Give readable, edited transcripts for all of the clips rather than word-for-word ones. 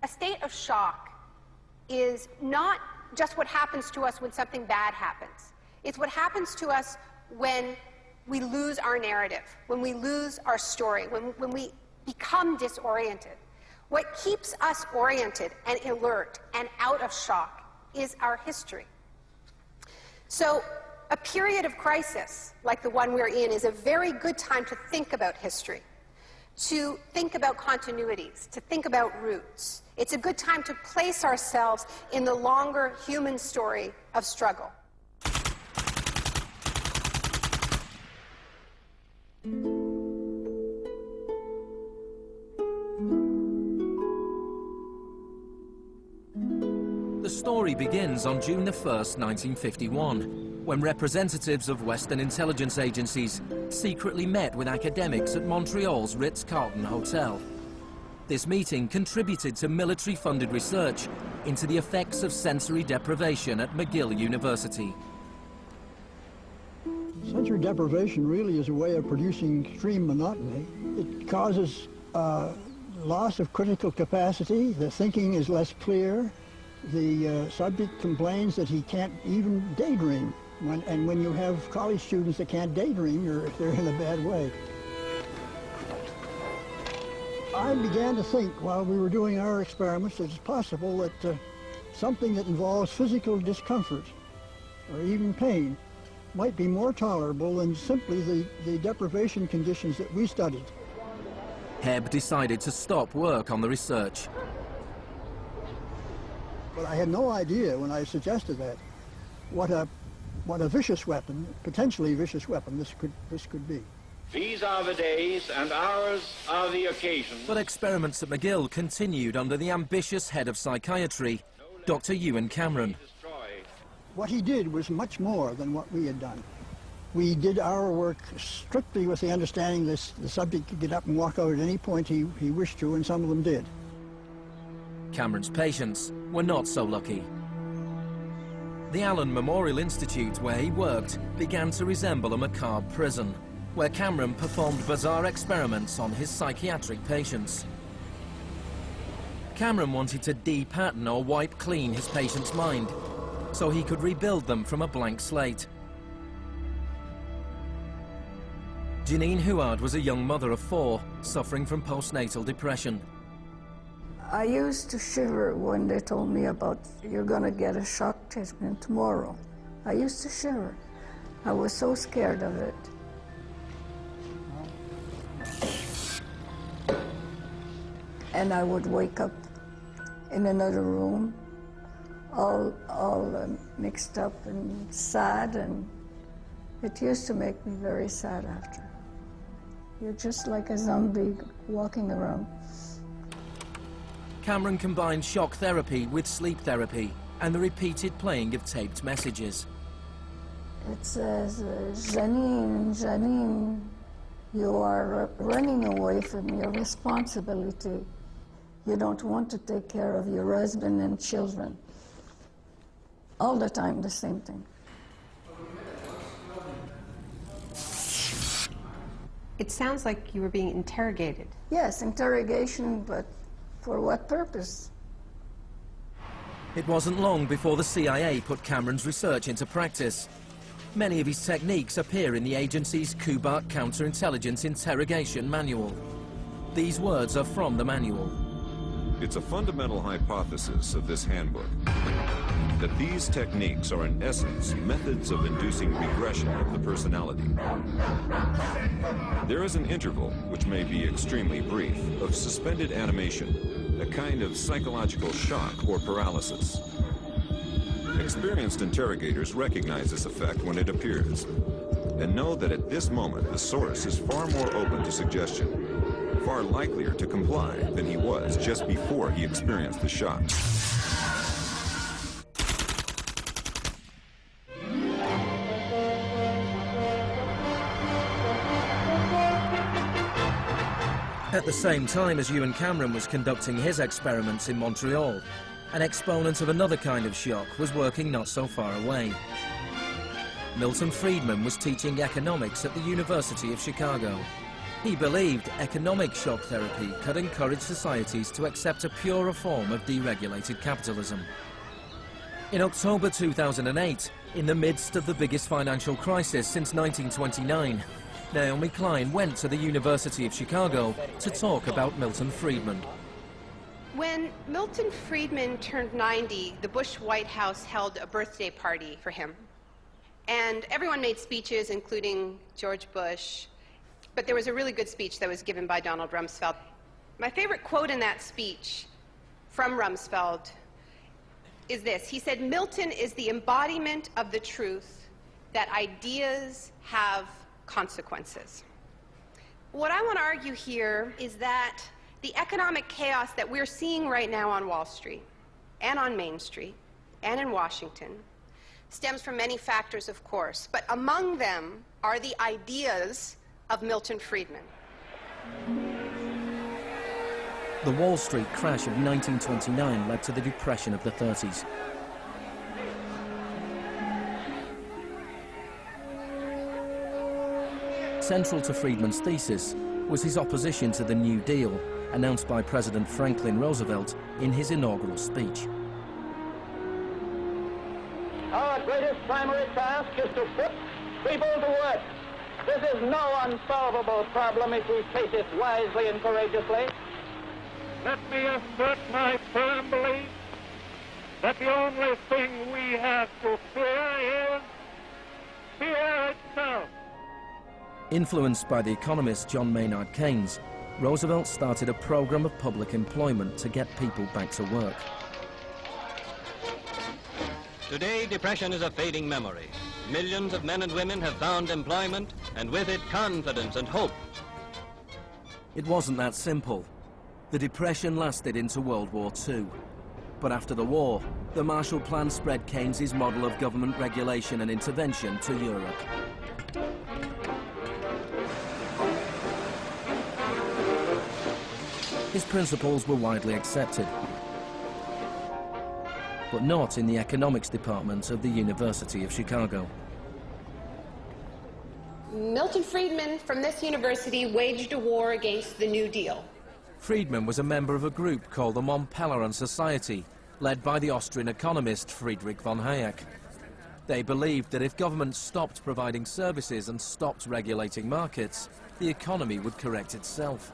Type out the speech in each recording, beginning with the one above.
a state of shock is not just what happens to us when something bad happens. It's what happens to us when we lose our narrative, when we lose our story, when we become disoriented. What keeps us oriented and alert and out of shock is our history. So a period of crisis like the one we're in is a very good time to think about history, to think about continuities, to think about roots. It's a good time to place ourselves in the longer human story of struggle. The story begins on June the 1st, 1951, when representatives of Western intelligence agencies secretly met with academics at Montreal's Ritz-Carlton Hotel. This meeting contributed to military-funded research into the effects of sensory deprivation at McGill University. Sensory deprivation really is a way of producing extreme monotony. It causes loss of critical capacity. The thinking is less clear. The subject complains that he can't even daydream. And when you have college students that can't daydream, they're in a bad way. I began to think while we were doing our experiments that it's possible that something that involves physical discomfort or even pain might be more tolerable than simply the deprivation conditions that we studied. Hebb decided to stop work on the research. But I had no idea when I suggested that what a vicious weapon, potentially vicious weapon, this could be. These are the days and hours are the occasions. But experiments at McGill continued under the ambitious head of psychiatry, Dr. Ewan Cameron. What he did was much more than what we had done. We did our work strictly with the understanding that the subject could get up and walk out at any point he wished to, and some of them did. Cameron's patients were not so lucky. The Allen Memorial Institute, where he worked, began to resemble a macabre prison, where Cameron performed bizarre experiments on his psychiatric patients. Cameron wanted to de-pattern or wipe clean his patient's mind, so he could rebuild them from a blank slate. Janine Huard was a young mother of 4, suffering from postnatal depression. I used to shiver when they told me about, you're going to get a shock treatment tomorrow. I used to shiver. I was so scared of it. And I would wake up in another room, all mixed up and sad, and it used to make me very sad after. You're just like a zombie walking around. Cameron combined shock therapy with sleep therapy and the repeated playing of taped messages. It says, Janine, Janine, you are running away from your responsibility. You don't want to take care of your husband and children. All the time, the same thing. It sounds like you were being interrogated. Yes, interrogation, but for what purpose? It wasn't long before the CIA put Cameron's research into practice. Many of his techniques appear in the agency's Kubat Counterintelligence Interrogation Manual. These words are from the manual. It's a fundamental hypothesis of this handbook that these techniques are in essence methods of inducing regression of the personality. There is an interval, which may be extremely brief, of suspended animation, a kind of psychological shock or paralysis. Experienced interrogators recognize this effect when it appears and know that at this moment the source is far more open to suggestion, far likelier to comply than he was just before he experienced the shock. At the same time as Ewan Cameron was conducting his experiments in Montreal, an exponent of another kind of shock was working not so far away. Milton Friedman was teaching economics at the University of Chicago. He believed economic shock therapy could encourage societies to accept a purer form of deregulated capitalism. In October 2008, in the midst of the biggest financial crisis since 1929, Naomi Klein went to the University of Chicago to talk about Milton Friedman. When Milton Friedman turned 90, the Bush White House held a birthday party for him. And everyone made speeches, including George Bush. But there was a really good speech that was given by Donald Rumsfeld. My favorite quote in that speech from Rumsfeld is this. He said, "Milton is the embodiment of the truth that ideas have consequences." What I want to argue here is that the economic chaos that we're seeing right now on Wall Street and on Main Street and in Washington stems from many factors, of course, but among them are the ideas of Milton Friedman. The Wall Street crash of 1929 led to the Depression of the 30s. Central to Friedman's thesis was his opposition to the New Deal, announced by President Franklin Roosevelt in his inaugural speech. Our greatest primary task is to put people to work. This is no unsolvable problem if we face it wisely and courageously. Let me assert my firm belief that the only thing we have to fear is fear itself. Influenced by the economist John Maynard Keynes, Roosevelt started a program of public employment to get people back to work. Today, depression is a fading memory. Millions of men and women have found employment, and with it, confidence and hope. It wasn't that simple. The Depression lasted into World War II. But after the war, the Marshall Plan spread Keynes's model of government regulation and intervention to Europe. His principles were widely accepted, but not in the economics department of the University of Chicago. Milton Friedman from this university waged a war against the New Deal. Friedman was a member of a group called the Montpellier Society, led by the Austrian economist Friedrich von Hayek. They believed that if governments stopped providing services and stopped regulating markets, the economy would correct itself.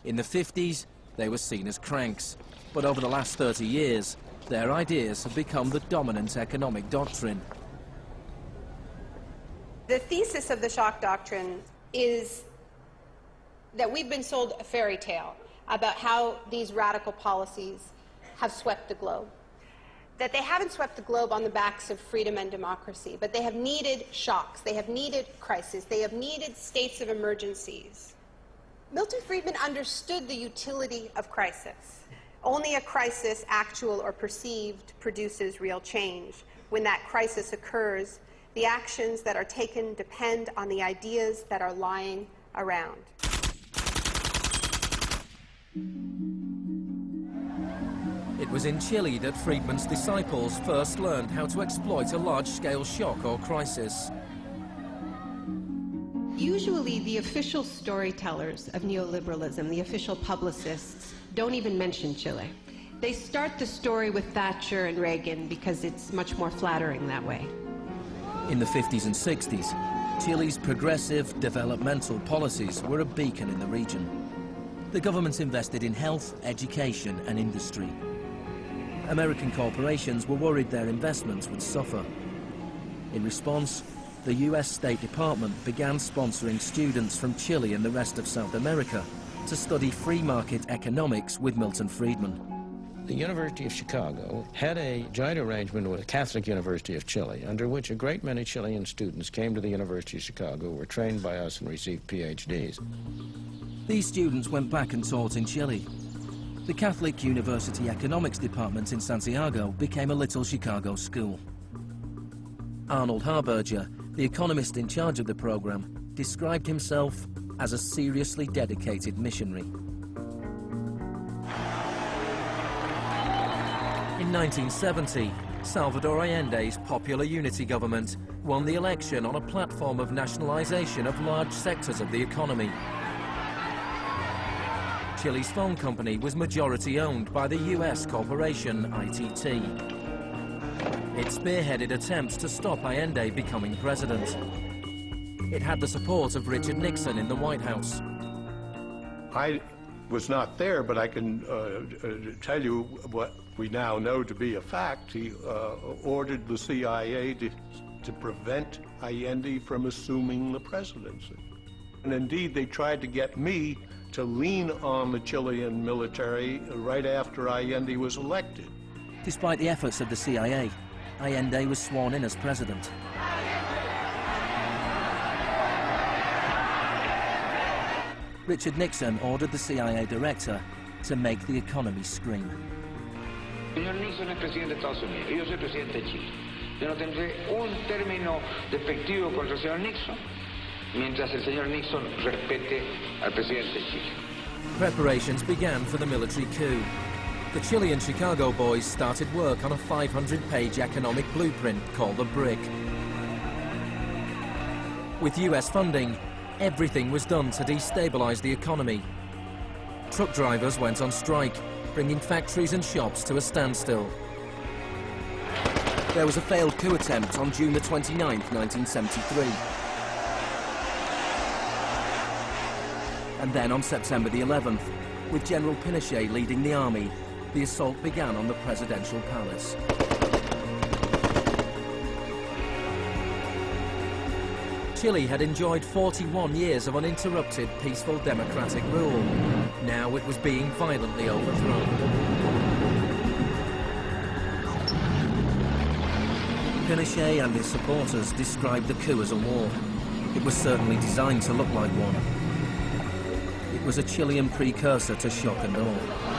In the 50s, they were seen as cranks, but over the last 30 years, their ideas have become the dominant economic doctrine. The thesis of the shock doctrine is that we've been sold a fairy tale about how these radical policies have swept the globe. That they haven't swept the globe on the backs of freedom and democracy, but they have needed shocks, they have needed crises, they have needed states of emergencies. Milton Friedman understood the utility of crisis. Only a crisis, actual or perceived, produces real change. When that crisis occurs, the actions that are taken depend on the ideas that are lying around. It was in Chile that Friedman's disciples first learned how to exploit a large-scale shock or crisis. Usually the official storytellers of neoliberalism, the official publicists, don't even mention Chile. They start the story with Thatcher and Reagan because it's much more flattering that way. In the 50s and 60s, Chile's progressive developmental policies were a beacon in the region. The government invested in health, education and industry. American corporations were worried their investments would suffer. In response, the US State Department began sponsoring students from Chile and the rest of South America to study free market economics with Milton Friedman. The University of Chicago had a joint arrangement with the Catholic University of Chile, under which a great many Chilean students came to the University of Chicago, were trained by us and received PhDs. These students went back and taught in Chile. The Catholic University Economics Department in Santiago became a little Chicago school. Arnold Harberger, the economist in charge of the program, described himself as a seriously dedicated missionary. In 1970, Salvador Allende's popular unity government won the election on a platform of nationalization of large sectors of the economy. Chile's phone company was majority-owned by the US corporation ITT. It spearheaded attempts to stop Allende becoming president. It had the support of Richard Nixon in the White House. I was not there, but I can tell you what we now know to be a fact. He ordered the CIA to prevent Allende from assuming the presidency. And indeed, they tried to get me to lean on the Chilean military right after Allende was elected. Despite the efforts of the CIA, Allende was sworn in as president. Richard Nixon ordered the CIA director to make the economy scream. Señor Nixon es presidente de Estados Unidos y yo soy presidente de Chile. Yo no tendré un término despectivo contra el señor Nixon mientras el señor Nixon respete al presidente de Chile. Preparations began for the military coup. The Chilean Chicago boys started work on a 500-page economic blueprint called the BRIC. With US funding, everything was done to destabilize the economy. Truck drivers went on strike, bringing factories and shops to a standstill. There was a failed coup attempt on June the 29th, 1973. And then on September the 11th, with General Pinochet leading the army, the assault began on the presidential palace. Chile had enjoyed 41 years of uninterrupted, peaceful democratic rule. Now it was being violently overthrown. Pinochet and his supporters described the coup as a war. It was certainly designed to look like one. It was a Chilean precursor to shock and awe.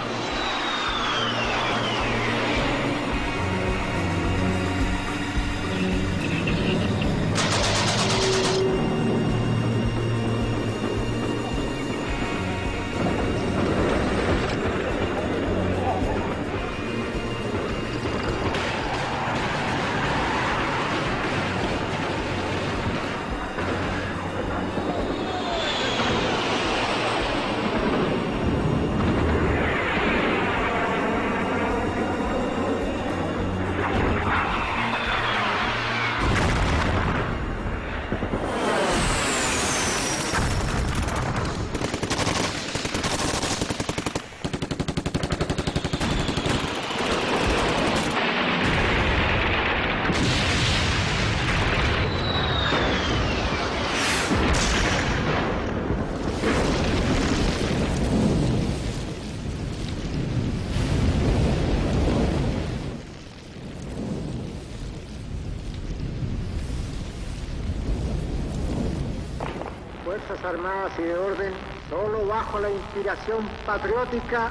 Fuerzas Armadas y de Orden, solo bajo la inspiración patriótica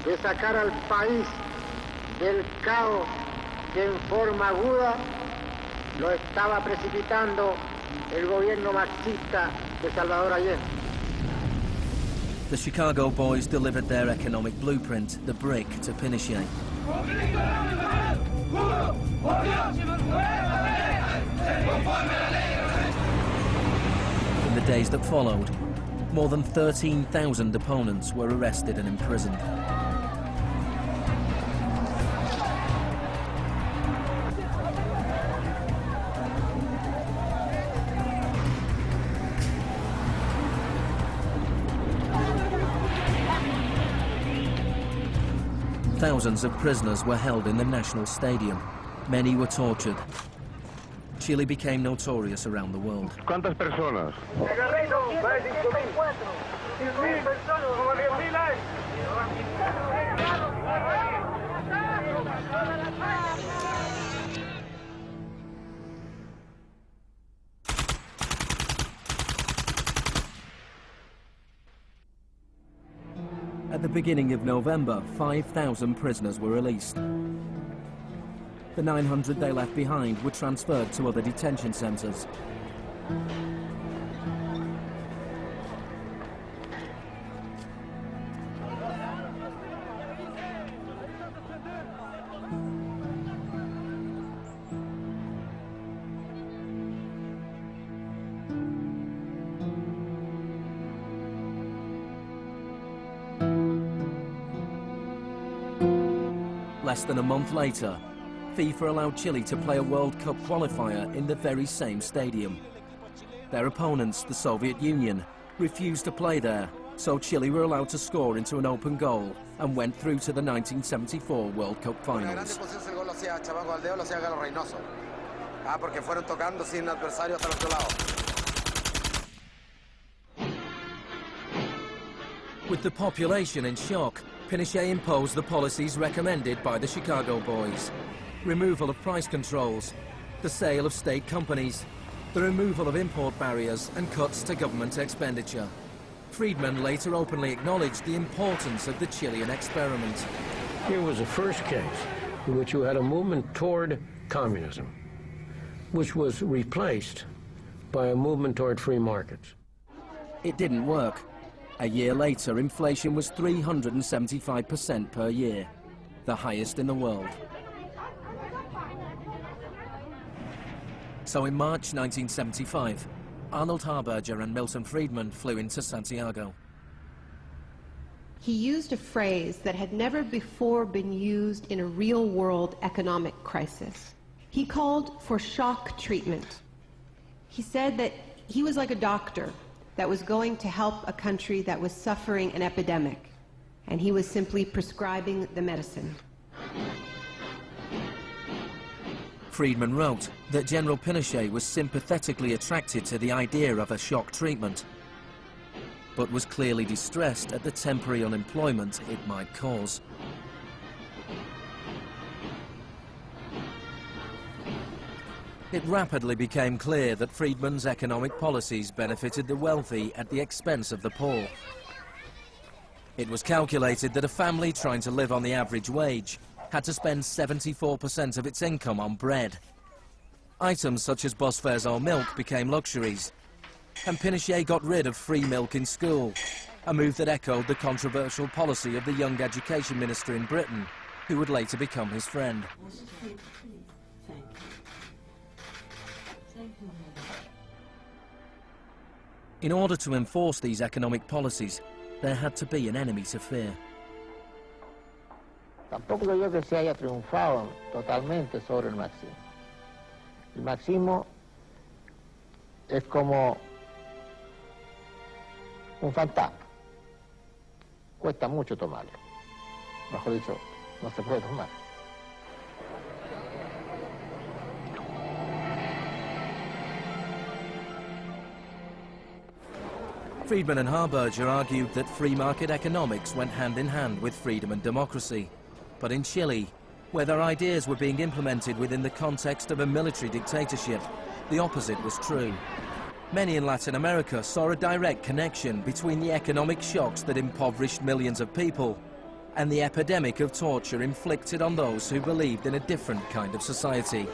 de sacar al país del caos que en forma aguda lo estaba precipitando el gobierno marxista de Salvador Allende. The Chicago boys delivered their economic blueprint, the BRIC, to Pinochet. In the days that followed, more than 13,000 opponents were arrested and imprisoned. Thousands of prisoners were held in the National Stadium. Many were tortured. Chile became notorious around the world. ¿Cuántas personas? At the beginning of November, 5,000 prisoners were released. The 900 they left behind were transferred to other detention centers. Less than a month later, FIFA allowed Chile to play a World Cup qualifier in the very same stadium. Their opponents, the Soviet Union, refused to play there, so Chile were allowed to score into an open goal and went through to the 1974 World Cup finals. With the population in shock, Pinochet imposed the policies recommended by the Chicago Boys. Removal of price controls, the sale of state companies, the removal of import barriers and cuts to government expenditure. Friedman later openly acknowledged the importance of the Chilean experiment. Here was the first case in which you had a movement toward communism, which was replaced by a movement toward free markets. It didn't work. A year later, inflation was 375% per year, the highest in the world. So in March 1975, Arnold Harberger and Milton Friedman flew into Santiago. He used a phrase that had never before been used in a real-world economic crisis. He called for shock treatment. He said that he was like a doctor that was going to help a country that was suffering an epidemic, and he was simply prescribing the medicine. Friedman wrote that General Pinochet was sympathetically attracted to the idea of a shock treatment, but was clearly distressed at the temporary unemployment it might cause. It rapidly became clear that Friedman's economic policies benefited the wealthy at the expense of the poor. It was calculated that a family trying to live on the average wage had to spend 74% of its income on bread. Items such as bus fares or milk became luxuries, and Pinochet got rid of free milk in school, a move that echoed the controversial policy of the young education minister in Britain, who would later become his friend. In order to enforce these economic policies, there had to be an enemy to fear. Tampoco creo yo que se haya triunfado totalmente sobre el marxismo. El marxismo es como un fantasma. Cuesta mucho tomarlo. Mejor dicho, no se puede tomar. Friedman and Harberger argued that free market economics went hand in hand with freedom and democracy. But in Chile, where their ideas were being implemented within the context of a military dictatorship, the opposite was true. Many in Latin America saw a direct connection between the economic shocks that impoverished millions of people and the epidemic of torture inflicted on those who believed in a different kind of society.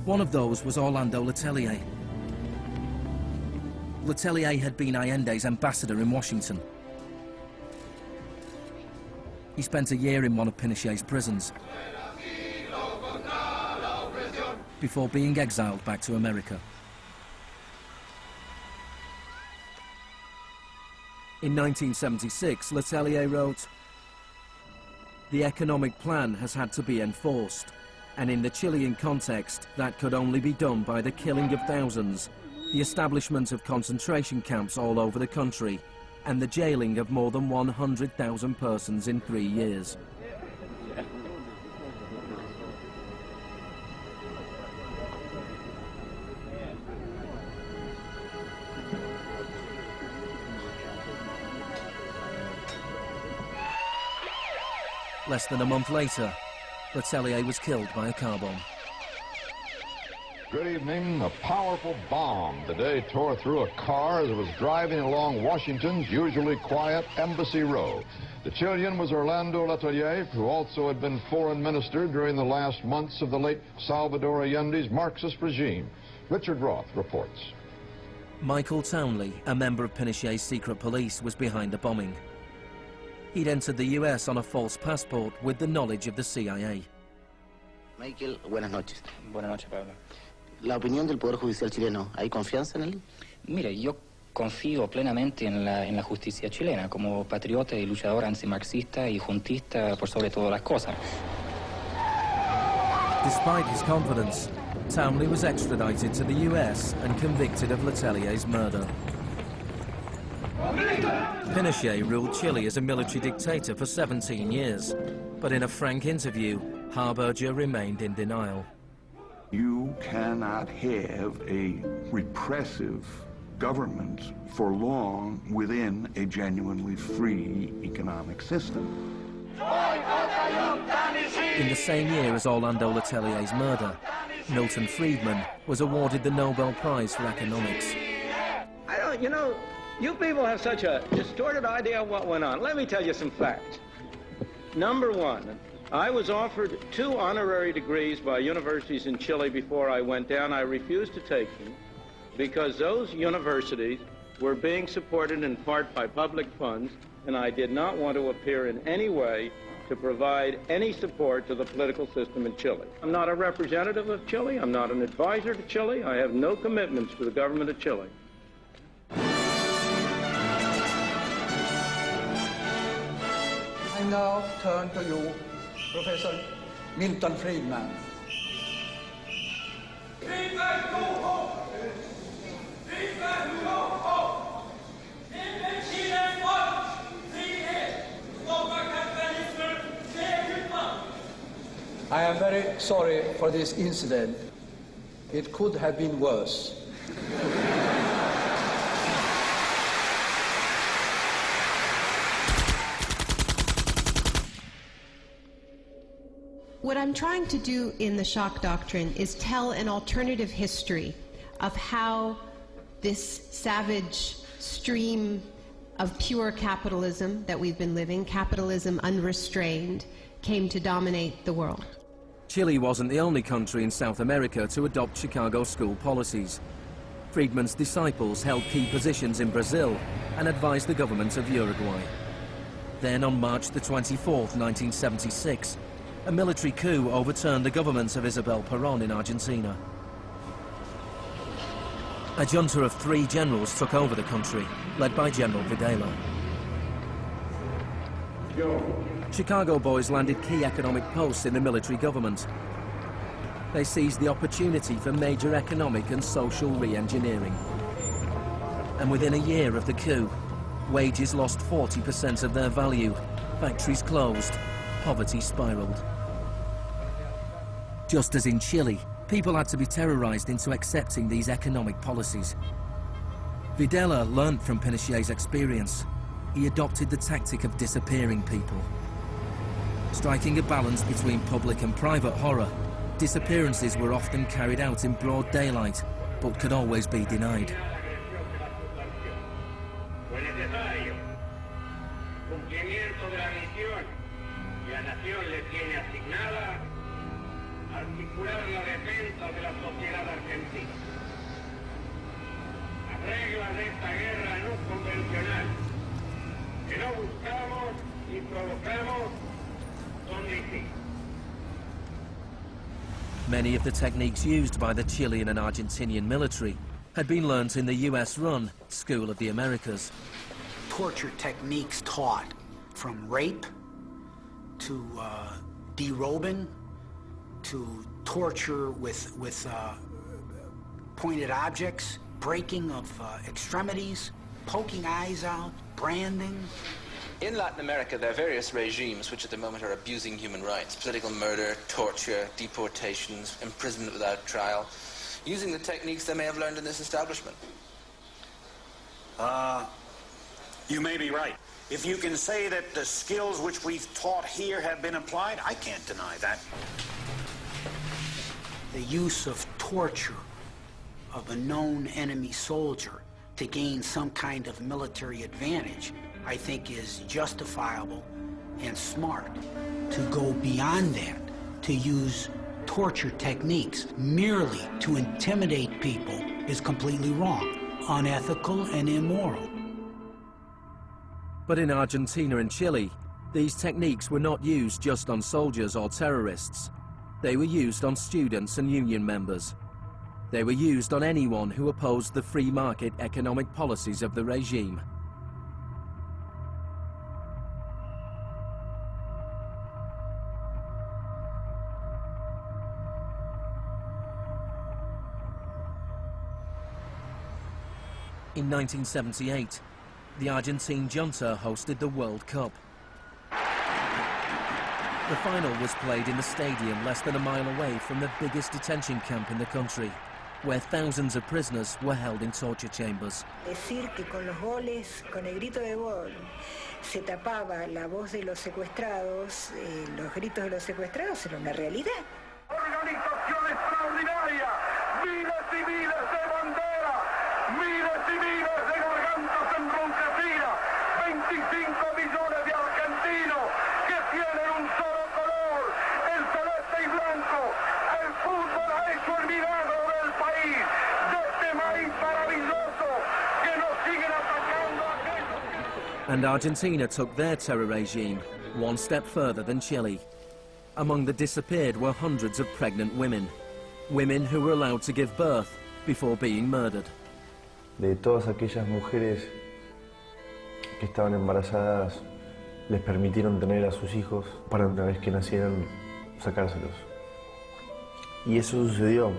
One of those was Orlando Letelier. Letelier had been Allende's ambassador in Washington. He spent a year in one of Pinochet's prisons before being exiled back to America. In 1976, Letelier wrote, "The economic plan has had to be enforced, and in the Chilean context, that could only be done by the killing of thousands, the establishment of concentration camps all over the country, and the jailing of more than 100,000 persons in 3 years." Less than a month later, Letelier was killed by a car bomb. Good evening. A powerful bomb today tore through a car as it was driving along Washington's usually quiet Embassy Road. The Chilean was Orlando Letelier, who also had been foreign minister during the last months of the late Salvador Allende's Marxist regime. Richard Roth reports. Michael Townley, a member of Pinochet's secret police, was behind the bombing. He'd entered the US on a false passport with the knowledge of the CIA. Michael, buenas noches. Buenas noches, Pablo. La opinión del Poder Judicial chileno, ¿hay confianza en él? Mire, yo Confío plenamente en la justicia chilena como patriota y luchador antimarxista y juntista por sobre todas las cosas. Despite his confidence, Townley was extradited to the US and convicted of Letelier's murder. Pinochet ruled Chile as a military dictator for 17 years, but in a frank interview, Harberger remained in denial. You cannot have a repressive government for long within a genuinely free economic system. In the same year as Orlando Letelier's murder, Milton Friedman was awarded the Nobel Prize for Economics. You know, you people have such a distorted idea of what went on. Let me tell you some facts. Number one, I was offered 2 honorary degrees by universities in Chile before I went down. I refused to take them because those universities were being supported in part by public funds, and I did not want to appear in any way to provide any support to the political system in Chile. I'm not a representative of Chile. I'm not an advisor to Chile. I have no commitments to the government of Chile. I now turn to you, Professor Milton Friedman. I am very sorry for this incident. It could have been worse. What I'm trying to do in the shock doctrine is tell an alternative history of how this savage stream of pure capitalism that we've been living, capitalism unrestrained, came to dominate the world. Chile wasn't the only country in South America to adopt Chicago school policies. Friedman's disciples held key positions in Brazil and advised the government of Uruguay. Then on March the 24th, 1976, a military coup overturned the government of Isabel Perón in Argentina. A junta of 3 generals took over the country, led by General Videla. Chicago boys landed key economic posts in the military government. They seized the opportunity for major economic and social re-engineering. And within a year of the coup, wages lost 40% of their value, factories closed, poverty spiraled. Just as in Chile, people had to be terrorized into accepting these economic policies. Videla learned from Pinochet's experience. He adopted the tactic of disappearing people. Striking a balance between public and private horror, disappearances were often carried out in broad daylight, but could always be denied. Many of the techniques used by the Chilean and Argentinian military had been learnt in the US-run School of the Americas. Torture techniques taught, from rape to derobing to torture with pointed objects, breaking of extremities, poking eyes out, branding. In Latin America, there are various regimes which at the moment are abusing human rights. Political murder, torture, deportations, imprisonment without trial, using the techniques they may have learned in this establishment. You may be right. If you can say that the skills which we've taught here have been applied, I can't deny that. The use of torture of a known enemy soldier to gain some kind of military advantage, I think, is justifiable and smart. To go beyond that, to use torture techniques merely to intimidate people is completely wrong, unethical and immoral. But in Argentina and Chile, these techniques were not used just on soldiers or terrorists. They were used on students and union members. They were used on anyone who opposed the free market economic policies of the regime. In 1978, the Argentine junta hosted the World Cup. The final was played in the stadium less than a mile away from the biggest detention camp in the country, where thousands of prisoners were held in torture chambers. Decir que con los goles, con el grito de gol, se tapaba la voz de los secuestrados, los gritos de los secuestrados era una realidad. Organización extraordinaria, miles y miles de banderas, miles y miles de gargantas enronquecidas, 25 millones de argentinos que tienen un solo color, el celeste y blanco. El fútbol ha hecho el milagro del país, de este maíz maravilloso que nos siguen atacando a aquellos que... And Argentina took their terror regime one step further than Chile. Among the disappeared were hundreds of pregnant women, women who were allowed to give birth before being murdered. De todas aquellas mujeres que estaban embarazadas, les permitieron tener a sus hijos para una vez que nacieran sacárselos. Y eso sucedió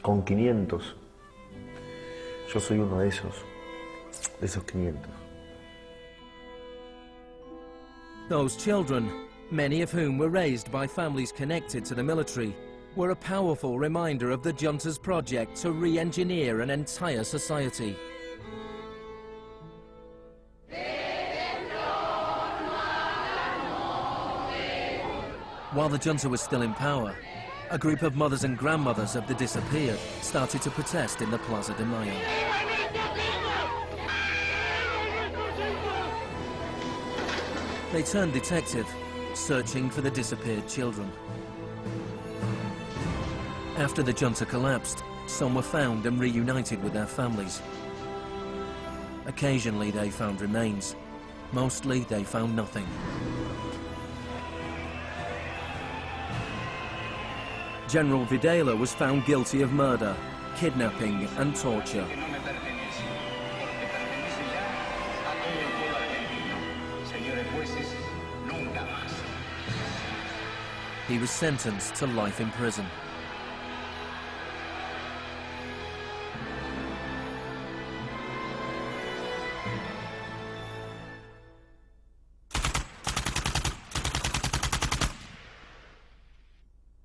con 500. Yo soy uno de esos 500. Those children, many of whom were raised by families connected to the military, were a powerful reminder of the junta's project to re-engineer an entire society. While the junta was still in power, a group of mothers and grandmothers of the disappeared started to protest in the Plaza de Mayo. They turned detective, searching for the disappeared children. After the junta collapsed, some were found and reunited with their families. Occasionally they found remains. Mostly they found nothing. General Videla was found guilty of murder, kidnapping and torture. He was sentenced to life in prison.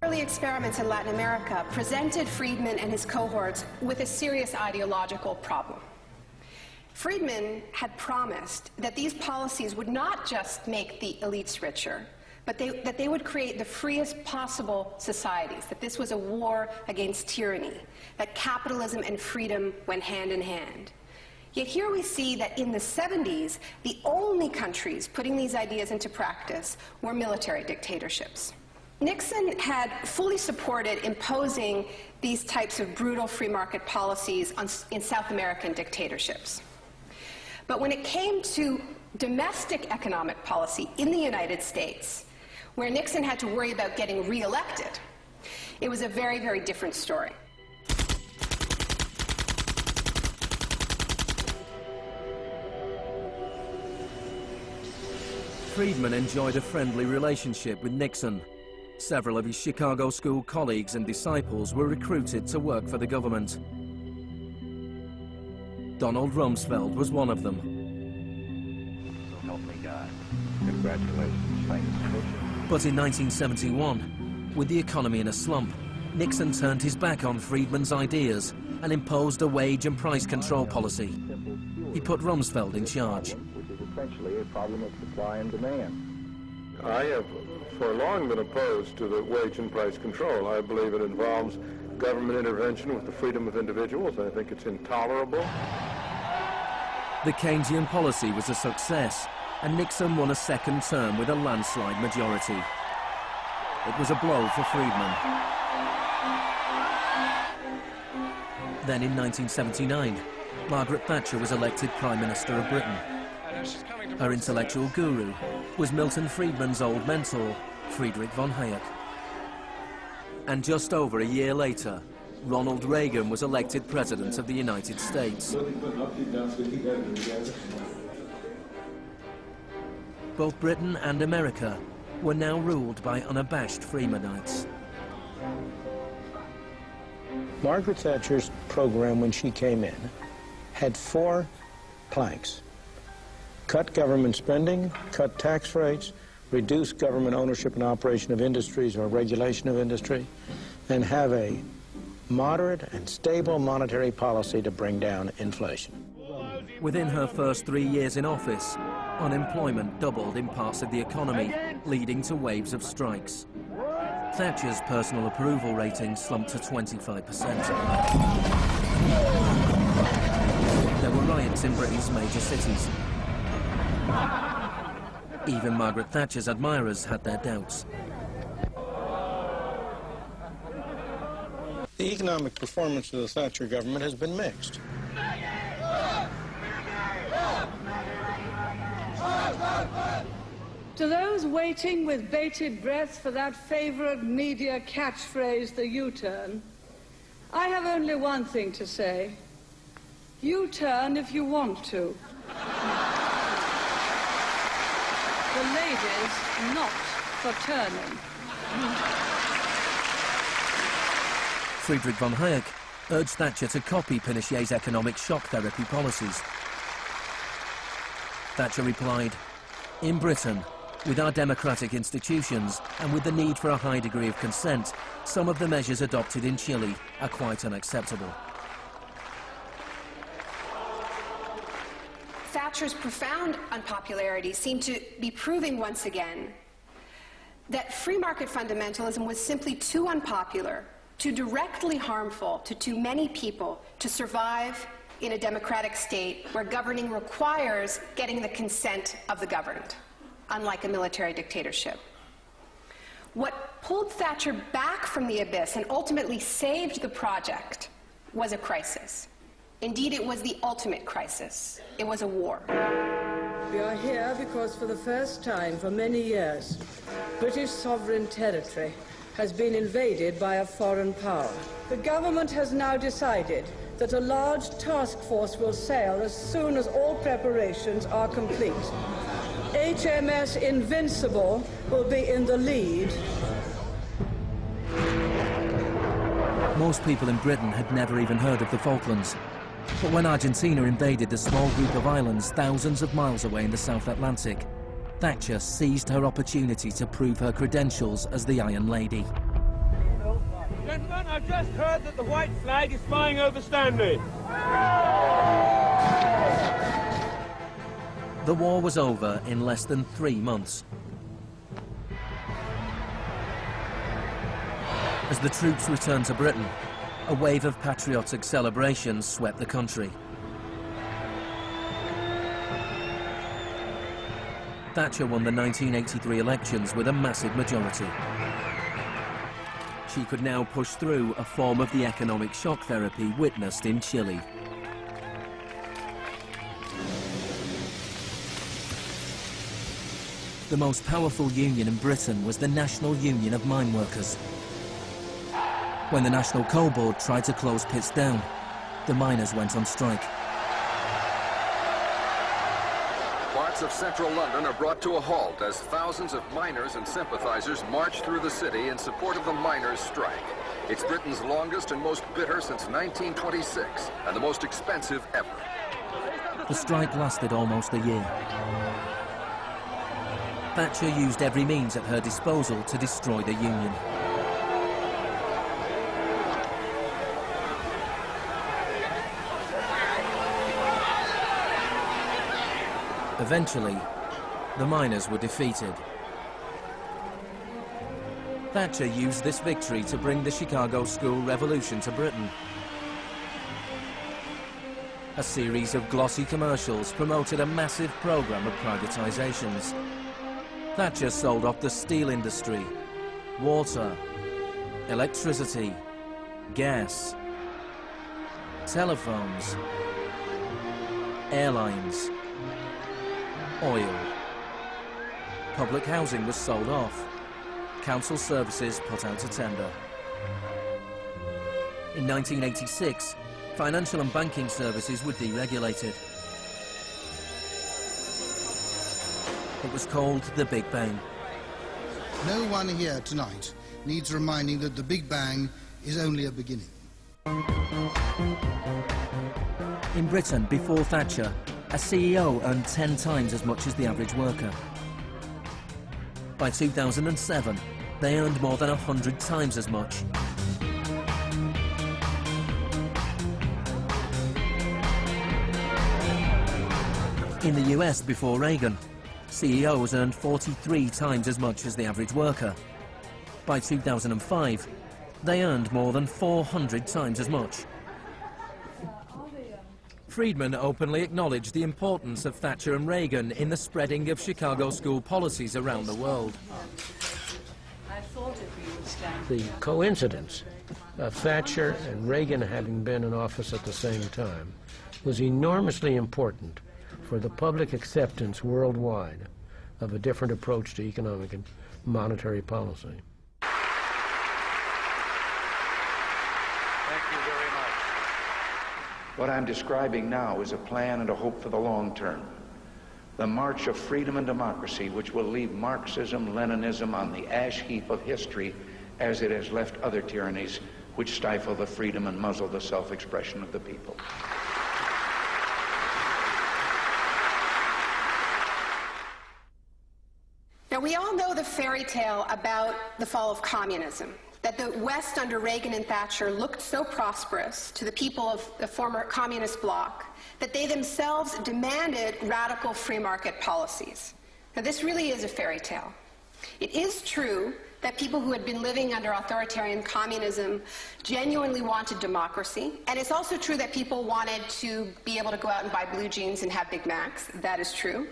Early experiments in Latin America presented Friedman and his cohorts with a serious ideological problem. Friedman had promised that these policies would not just make the elites richer, but that they would create the freest possible societies, that this was a war against tyranny, that capitalism and freedom went hand in hand. Yet here we see that in the 70s, the only countries putting these ideas into practice were military dictatorships. Nixon had fully supported imposing these types of brutal free market policies in South American dictatorships. But when it came to domestic economic policy in the United States, where Nixon had to worry about getting re-elected, it was a very, very different story. Friedman enjoyed a friendly relationship with Nixon. Several of his Chicago school colleagues and disciples were recruited to work for the government. Donald Rumsfeld was one of them. So help me God. Congratulations. Thanks. But in 1971, with the economy in a slump, Nixon turned his back on Friedman's ideas and imposed a wage and price control policy. He put Rumsfeld in charge. Which is essentially a problem of supply and demand. I have for long been opposed to the wage and price control. I believe it involves government intervention with the freedom of individuals. I think it's intolerable. The Keynesian policy was a success, and Nixon won a second term with a landslide majority. It was a blow for Friedman. Then in 1979, Margaret Thatcher was elected Prime Minister of Britain. Her intellectual guru was Milton Friedman's old mentor, Friedrich von Hayek. And just over a year later, Ronald Reagan was elected President of the United States. Both Britain and America were now ruled by unabashed Freemanites. Margaret Thatcher's program when she came in had 4 planks. Cut government spending, cut tax rates, reduce government ownership and operation of industries or regulation of industry, and have a moderate and stable monetary policy to bring down inflation. Within her first 3 years in office, unemployment doubled in parts of the economy, leading to waves of strikes. Thatcher's personal approval rating slumped to 25%. There were riots in Britain's major cities. Even Margaret Thatcher's admirers had their doubts. The economic performance of the Thatcher government has been mixed. To those waiting with bated breath for that favorite media catchphrase, the U-turn, I have only one thing to say. You turn if you want to. The ladies not for turning. Friedrich von Hayek urged Thatcher to copy Pinochet's economic shock therapy policies. Thatcher replied, "In Britain, with our democratic institutions and with the need for a high degree of consent, some of the measures adopted in Chile are quite unacceptable." Thatcher's profound unpopularity seemed to be proving once again that free market fundamentalism was simply too unpopular, too directly harmful to too many people to survive in a democratic state where governing requires getting the consent of the governed, unlike a military dictatorship. What pulled Thatcher back from the abyss and ultimately saved the project was a crisis. Indeed, it was the ultimate crisis. It was a war. We are here because for the first time for many years, British sovereign territory has been invaded by a foreign power. The government has now decided that a large task force will sail as soon as all preparations are complete. HMS Invincible will be in the lead. Most people in Britain had never even heard of the Falklands. But when Argentina invaded the small group of islands thousands of miles away in the South Atlantic, Thatcher seized her opportunity to prove her credentials as the Iron Lady. Gentlemen, I've just heard that the white flag is flying over Stanley. The war was over in less than 3 months. As the troops returned to Britain, a wave of patriotic celebrations swept the country. Thatcher won the 1983 elections with a massive majority. She could now push through a form of the economic shock therapy witnessed in Chile. The most powerful union in Britain was the National Union of Mine Workers. When the National Coal Board tried to close pits down, the miners went on strike. Parts of central London are brought to a halt as thousands of miners and sympathizers march through the city in support of the miners' strike. It's Britain's longest and most bitter since 1926, and the most expensive ever. The strike lasted almost a year. Thatcher used every means at her disposal to destroy the union. Eventually, the miners were defeated. Thatcher used this victory to bring the Chicago School Revolution to Britain. A series of glossy commercials promoted a massive program of privatizations. Thatcher sold off the steel industry, water, electricity, gas, telephones, airlines, oil. Public housing was sold off. Council services put out to tender. In 1986, financial and banking services were deregulated. It was called the Big Bang. No one here tonight needs reminding that the Big Bang is only a beginning. In Britain, before Thatcher, a CEO earned 10 times as much as the average worker. By 2007, they earned more than 100 times as much. In the US before Reagan, CEOs earned 43 times as much as the average worker. By 2005, they earned more than 400 times as much. Friedman openly acknowledged the importance of Thatcher and Reagan in the spreading of Chicago school policies around the world. The coincidence of Thatcher and Reagan having been in office at the same time was enormously important for the public acceptance worldwide of a different approach to economic and monetary policy. What I'm describing now is a plan and a hope for the long term. The march of freedom and democracy, which will leave Marxism, Leninism on the ash heap of history as it has left other tyrannies which stifle the freedom and muzzle the self-expression of the people. Now, we all know the fairy tale about the fall of communism, that the West under Reagan and Thatcher looked so prosperous to the people of the former communist bloc that they themselves demanded radical free market policies. Now, this really is a fairy tale. It is true that people who had been living under authoritarian communism genuinely wanted democracy, and it's also true that people wanted to be able to go out and buy blue jeans and have Big Macs. That is true.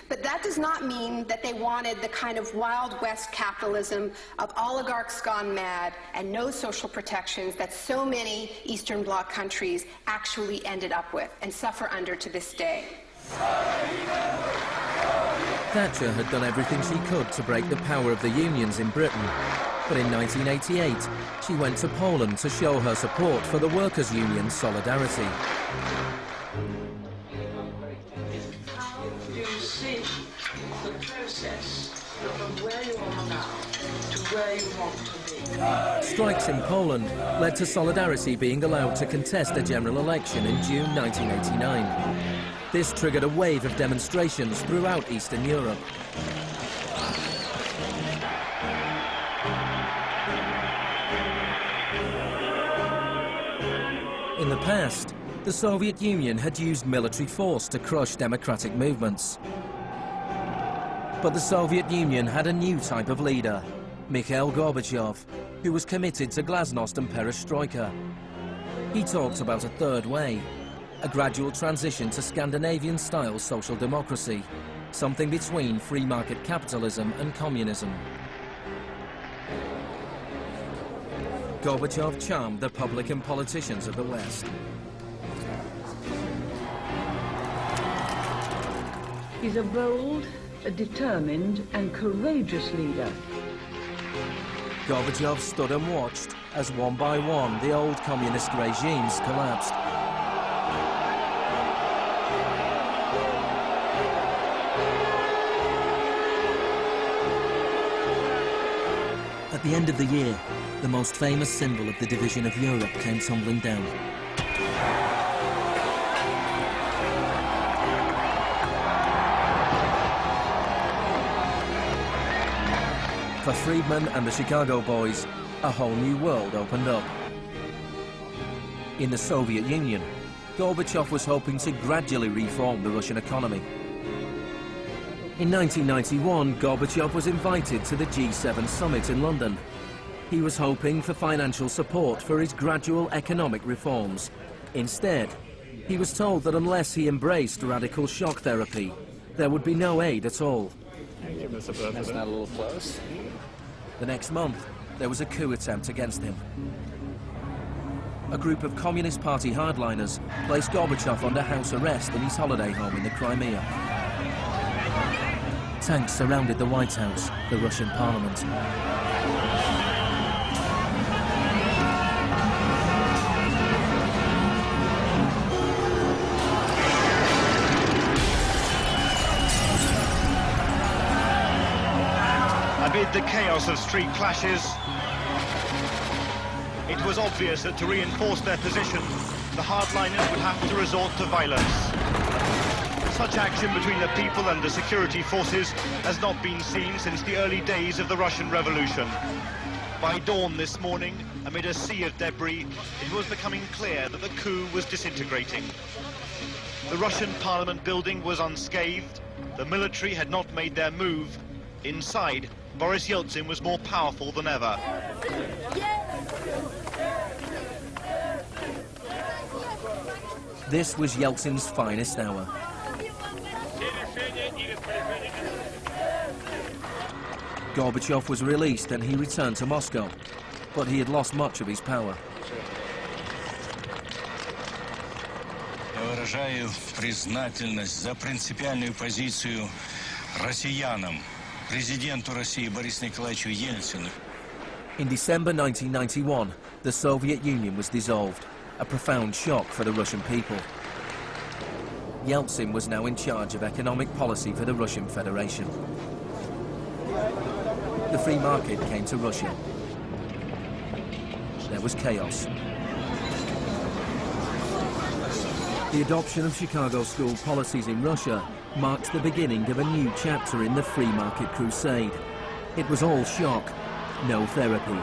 But that does not mean that they wanted the kind of Wild West capitalism of oligarchs gone mad and no social protections that so many Eastern Bloc countries actually ended up with and suffer under to this day. Thatcher had done everything she could to break the power of the unions in Britain. But in 1988, she went to Poland to show her support for the workers' union Solidarity. How do you see the process from where you are now to where you want to be? Strikes in Poland led to Solidarity being allowed to contest a general election in June 1989. This triggered a wave of demonstrations throughout Eastern Europe. In the past, the Soviet Union had used military force to crush democratic movements. But the Soviet Union had a new type of leader, Mikhail Gorbachev, who was committed to glasnost and perestroika. He talked about a third way, a gradual transition to Scandinavian-style social democracy, something between free market capitalism and communism. Gorbachev charmed the public and politicians of the West. He's a bold, a determined and courageous leader. Gorbachev stood and watched as one by one the old communist regimes collapsed. At the end of the year, the most famous symbol of the division of Europe came tumbling down. For Friedman and the Chicago boys, a whole new world opened up. In the Soviet Union, Gorbachev was hoping to gradually reform the Russian economy. In 1991, Gorbachev was invited to the G7 summit in London. He was hoping for financial support for his gradual economic reforms. Instead, he was told that unless he embraced radical shock therapy, there would be no aid at all. That's not a little close. The next month, there was a coup attempt against him. A group of Communist Party hardliners placed Gorbachev under house arrest in his holiday home in the Crimea. Tanks surrounded the White House, the Russian parliament. Amid the chaos of street clashes, it was obvious that to reinforce their position, the hardliners would have to resort to violence. Such action between the people and the security forces has not been seen since the early days of the Russian Revolution. By dawn this morning, amid a sea of debris, it was becoming clear that the coup was disintegrating. The Russian parliament building was unscathed, the military had not made their move. Inside, Boris Yeltsin was more powerful than ever. This was Yeltsin's finest hour. Gorbachev was released and he returned to Moscow, but he had lost much of his power. Я выражаю признательность за принципиальную позицию россиянам, президенту России Борису Николаевичу Ельцину. In December 1991, the Soviet Union was dissolved, a profound shock for the Russian people. Yeltsin was now in charge of economic policy for the Russian Federation. The free market came to Russia. There was chaos. The adoption of Chicago school policies in Russia marked the beginning of a new chapter in the free market crusade. It was all shock, no therapy.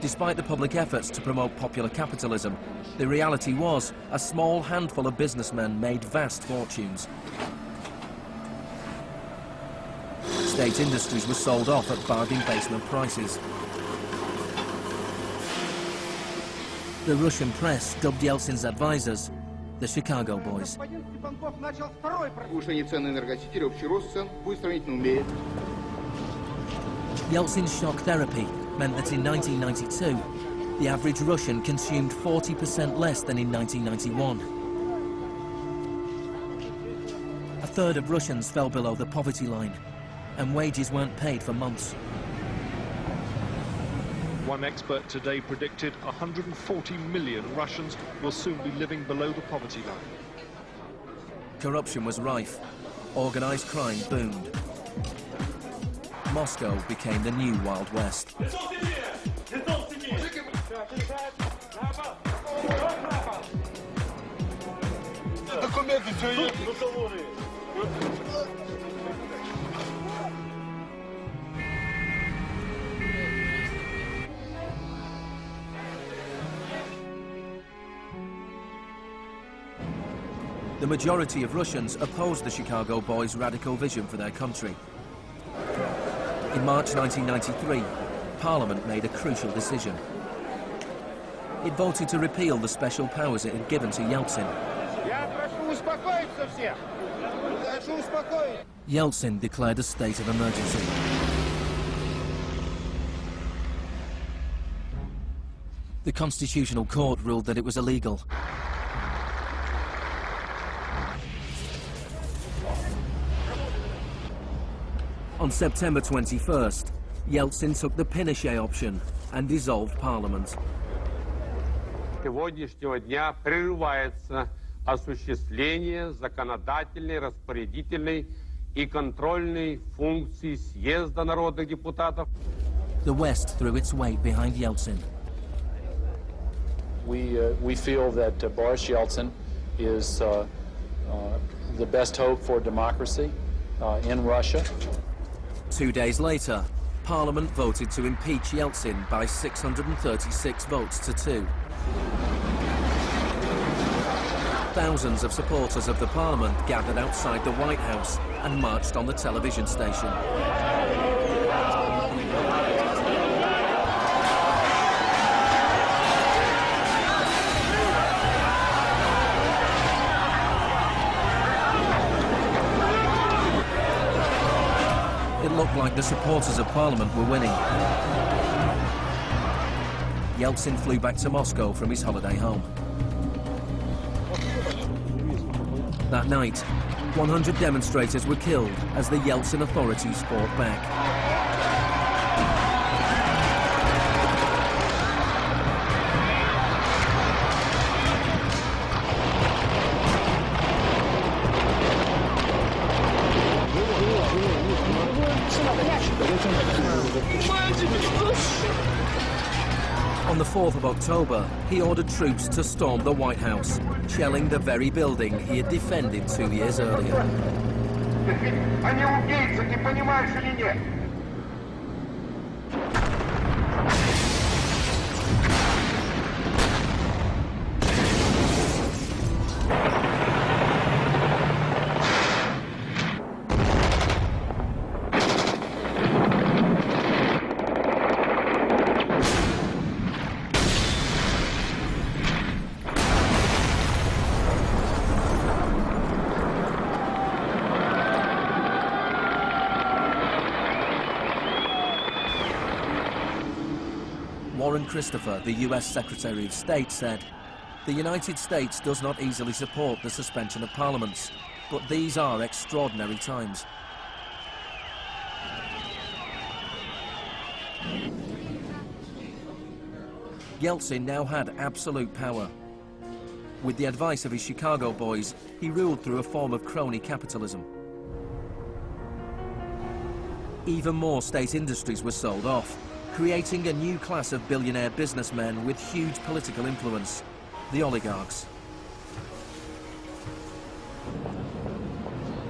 Despite the public efforts to promote popular capitalism, the reality was a small handful of businessmen made vast fortunes. State industries were sold off at bargain basement prices. The Russian press dubbed Yeltsin's advisors the Chicago Boys. Yeltsin's shock therapy meant that in 1992, the average Russian consumed 40% less than in 1991. A third of Russians fell below the poverty line, and wages weren't paid for months. One expert today predicted 140 million Russians will soon be living below the poverty line. Corruption was rife. Organized crime boomed. Moscow became the new Wild West. The majority of Russians opposed the Chicago Boys' radical vision for their country. In March 1993, Parliament made a crucial decision. It voted to repeal the special powers it had given to Yeltsin. Yeltsin declared a state of emergency. The Constitutional Court ruled that it was illegal. On September 21st, Yeltsin took the Pinochet option and dissolved Parliament. Сегодняшнего дня прерывается осуществление законодательной, распорядительной и контрольной функций съезда народных депутатов. The West threw its weight behind Yeltsin. We feel that Boris Yeltsin is the best hope for democracy in Russia. 2 days later, Parliament voted to impeach Yeltsin by 636 votes to 2. Thousands of supporters of the Parliament gathered outside the White House and marched on the television station. It looked like the supporters of Parliament were winning. Yeltsin flew back to Moscow from his holiday home. That night, 100 demonstrators were killed as the Yeltsin authorities fought back. On the 4th of October, he ordered troops to storm the White House, shelling the very building he had defended 2 years earlier. Warren Christopher, the US Secretary of State, said, "The United States does not easily support the suspension of parliaments, but these are extraordinary times." Yeltsin now had absolute power. With the advice of his Chicago boys, he ruled through a form of crony capitalism. Even more state industries were sold off, creating a new class of billionaire businessmen with huge political influence, the oligarchs.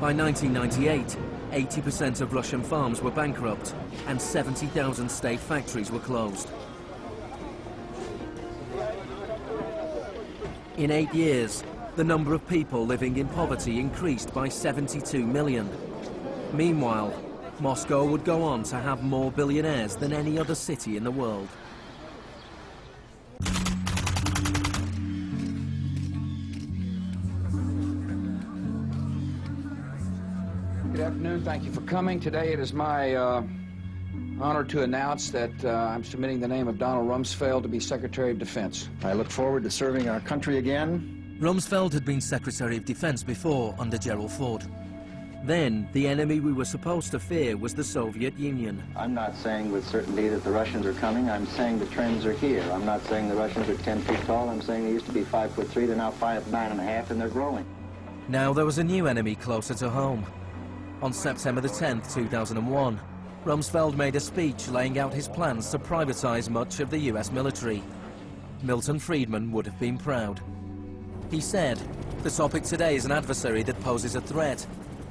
By 1998, 80% of Russian farms were bankrupt and 70,000 state factories were closed. In 8 years, the number of people living in poverty increased by 72 million. Meanwhile, Moscow would go on to have more billionaires than any other city in the world. Good afternoon. Thank you for coming. Today it is my honor to announce that I'm submitting the name of Donald Rumsfeld to be Secretary of Defense. I look forward to serving our country again. Rumsfeld had been Secretary of Defense before under Gerald Ford. Then, the enemy we were supposed to fear was the Soviet Union. I'm not saying with certainty that the Russians are coming. I'm saying the trends are here. I'm not saying the Russians are 10 feet tall. I'm saying they used to be 5'3". They're now 5'9½", and they're growing. Now there was a new enemy closer to home. On September the 10th, 2001, Rumsfeld made a speech laying out his plans to privatize much of the US military. Milton Friedman would have been proud. He said, "The topic today is an adversary that poses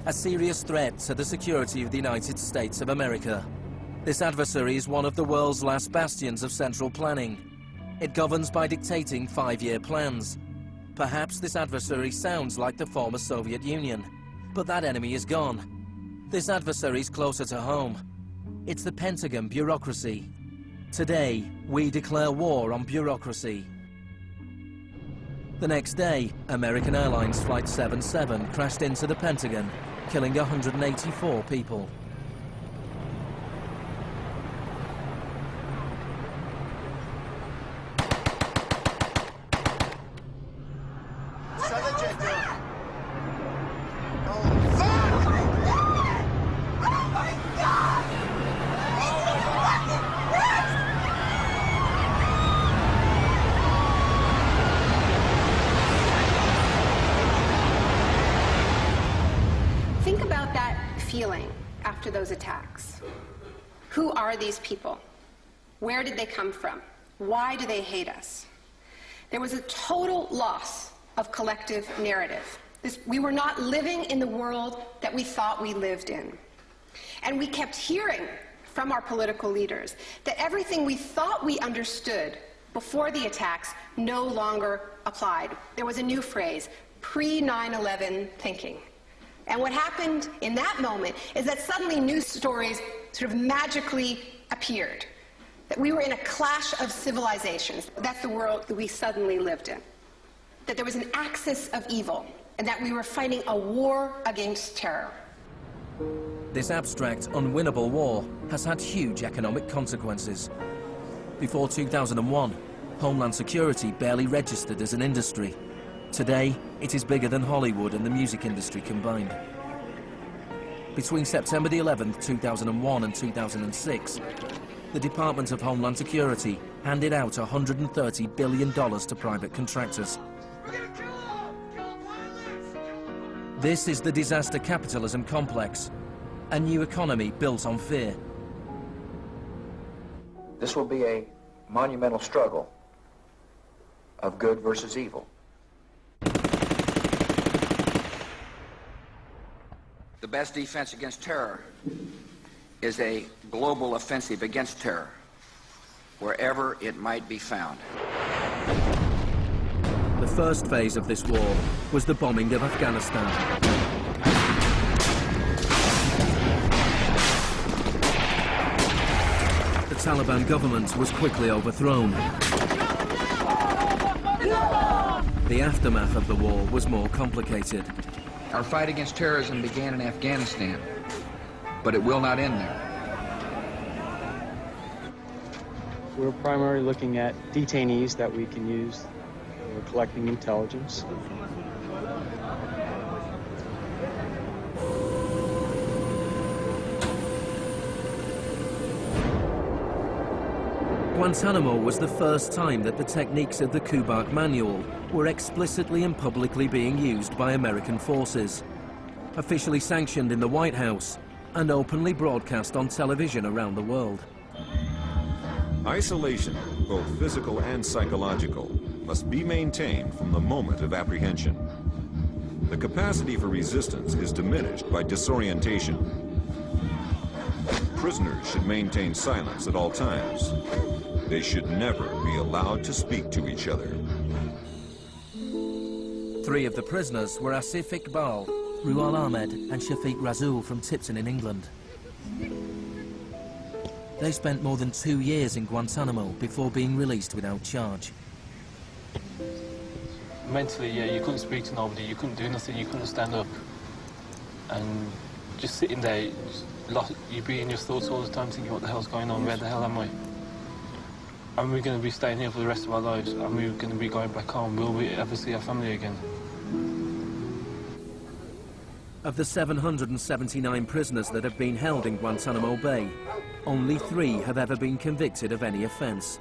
a serious threat to the security of the United States of America. This adversary is one of the world's last bastions of central planning. It governs by dictating 5-year plans. Perhaps this adversary sounds like the former Soviet Union, but that enemy is gone. This adversary is closer to home. It's the Pentagon bureaucracy. Today, we declare war on bureaucracy." The next day, American Airlines Flight 77 crashed into the Pentagon, killing 184 people. Think about that feeling after those attacks. Who are these people? Where did they come from? Why do they hate us? There was a total loss of collective narrative. We were not living in the world that we thought we lived in. And we kept hearing from our political leaders that everything we thought we understood before the attacks no longer applied. There was a new phrase, pre-9/11 thinking. And what happened in that moment is that suddenly news stories sort of magically appeared. That we were in a clash of civilizations. That's the world that we suddenly lived in. That there was an axis of evil, and that we were fighting a war against terror. This abstract, unwinnable war has had huge economic consequences. Before 2001, Homeland Security barely registered as an industry. Today, it is bigger than Hollywood and the music industry combined. Between September the 11th, 2001 and 2006, the Department of Homeland Security handed out $130 billion to private contractors. This is the disaster capitalism complex. a new economy built on fear. This will be a monumental struggle of good versus evil. The best defense against terror is a global offensive against terror, wherever it might be found. The first phase of this war was the bombing of Afghanistan. The Taliban government was quickly overthrown. The aftermath of the war was more complicated. Our fight against terrorism began in Afghanistan, but it will not end there. We're primarily looking at detainees that we can use. We're collecting intelligence. Guantanamo was the first time that the techniques of the Kubark Manual were explicitly and publicly being used by American forces, officially sanctioned in the White House and openly broadcast on television around the world. Isolation, both physical and psychological, must be maintained from the moment of apprehension. The capacity for resistance is diminished by disorientation. Prisoners should maintain silence at all times. They should never be allowed to speak to each other. 3 of the prisoners were Asif Iqbal, Ruhal Ahmed and Shafiq Rasool from Tipton in England. They spent more than 2 years in Guantanamo before being released without charge. Mentally, yeah, you couldn't speak to nobody, you couldn't do nothing, you couldn't stand up. And just sitting there, you'd be in your thoughts all the time thinking, what the hell's going on, where the hell am I? Are we going to be staying here for the rest of our lives? Are we going to be going back home? Will we ever see our family again? Of the 779 prisoners that have been held in Guantanamo Bay, only 3 have ever been convicted of any offense.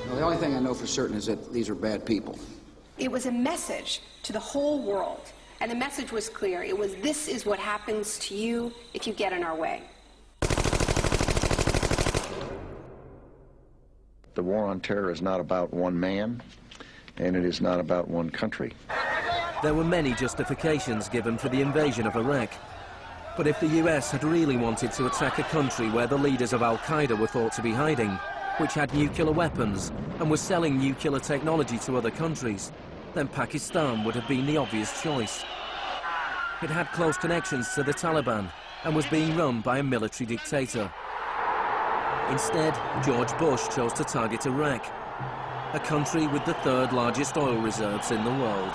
Well, the only thing I know for certain is that these are bad people. It was a message to the whole world, and the message was clear. It was, this is what happens to you if you get in our way. The war on terror is not about one man, and it is not about one country. There were many justifications given for the invasion of Iraq. But if the US had really wanted to attack a country where the leaders of Al-Qaeda were thought to be hiding, which had nuclear weapons and was selling nuclear technology to other countries, then Pakistan would have been the obvious choice. It had close connections to the Taliban and was being run by a military dictator. Instead, George Bush chose to target Iraq, a country with the 3rd largest oil reserves in the world.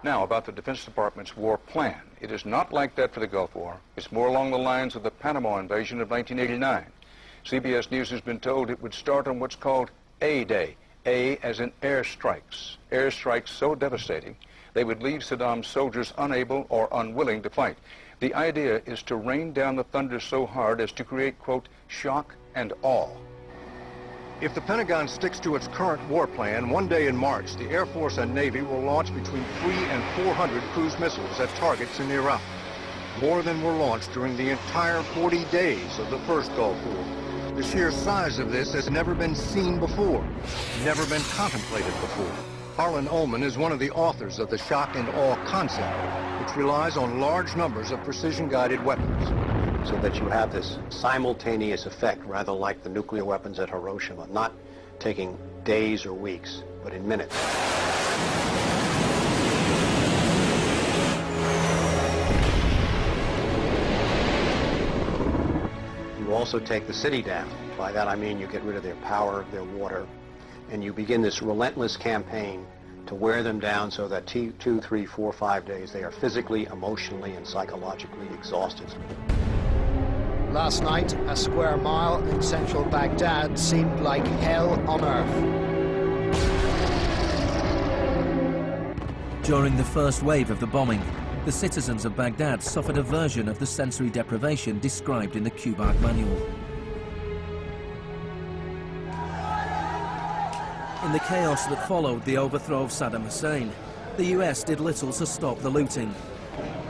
Now, about the Defense Department's war plan. It is not like that for the Gulf War. It's more along the lines of the Panama invasion of 1989. CBS News has been told it would start on what's called A-Day. A as in airstrikes. Airstrikes so devastating, they would leave Saddam's soldiers unable or unwilling to fight. The idea is to rain down the thunder so hard as to create, quote, shock and awe. If the Pentagon sticks to its current war plan, one day in March, the Air Force and Navy will launch between 300 and 400 cruise missiles at targets in Iraq. More than were launched during the entire 40 days of the first Gulf War. The sheer size of this has never been seen before, never been contemplated before. Harlan Ullman is one of the authors of the shock and awe concept, which relies on large numbers of precision-guided weapons. So that you have this simultaneous effect, rather like the nuclear weapons at Hiroshima, not taking days or weeks, but in minutes. You also take the city down. By that I mean you get rid of their power, their water, and you begin this relentless campaign to wear them down so that 2, 3, 4, 5 days they are physically, emotionally, and psychologically exhausted. Last night, a square mile in central Baghdad seemed like hell on earth. During the first wave of the bombing, The citizens of Baghdad suffered a version of the sensory deprivation described in the Kubark manual. In the chaos that followed the overthrow of Saddam Hussein, the US did little to stop the looting.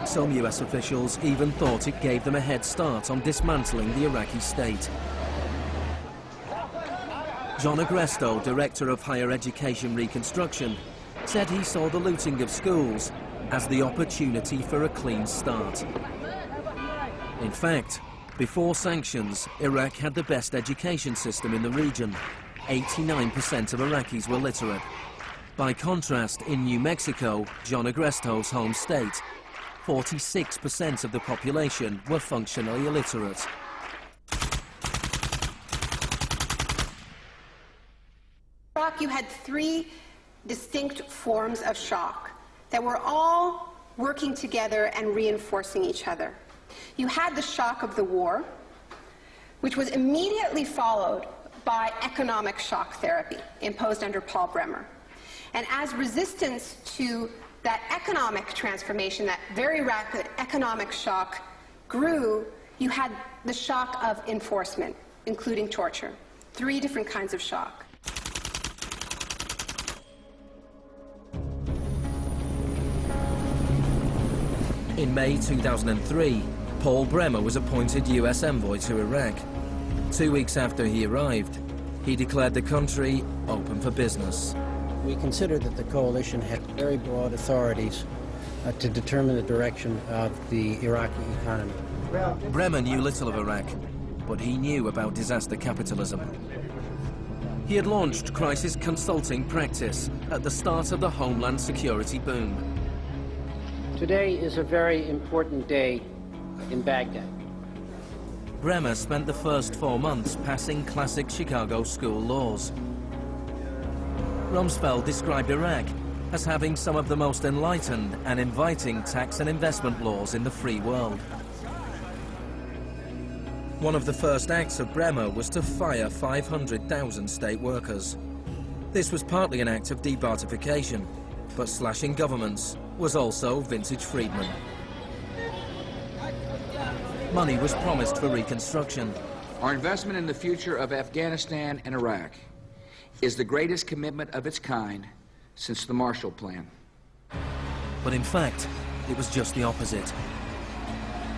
Some US officials even thought it gave them a head start on dismantling the Iraqi state. John Agresto, Director of Higher Education Reconstruction, said he saw the looting of schools as the opportunity for a clean start. In fact, before sanctions, Iraq had the best education system in the region. 89% of Iraqis were literate. By contrast, in New Mexico, John Agresto's home state, 46% of the population were functionally illiterate. In Iraq, you had three distinct forms of shock that were all working together and reinforcing each other. You had the shock of the war, which was immediately followed by economic shock therapy imposed under Paul Bremer. And as resistance to that economic transformation, that very rapid economic shock grew, you had the shock of enforcement, including torture. Three different kinds of shock. In May 2003, Paul Bremer was appointed US envoy to Iraq. 2 weeks after he arrived, he declared the country open for business. We considered that the coalition had very broad authorities to determine the direction of the Iraqi economy. Bremer knew little of Iraq, but he knew about disaster capitalism. He had launched crisis consulting practice at the start of the Homeland Security boom. Today is a very important day in Baghdad. Bremer spent the first 4 months passing classic Chicago school laws. Rumsfeld described Iraq as having some of the most enlightened and inviting tax and investment laws in the free world. One of the first acts of Bremer was to fire 500,000 state workers. This was partly an act of debartification, but slashing governments was also vintage freedmen. Money was promised for reconstruction. Our investment in the future of Afghanistan and Iraq is the greatest commitment of its kind since the Marshall Plan. But in fact, it was just the opposite.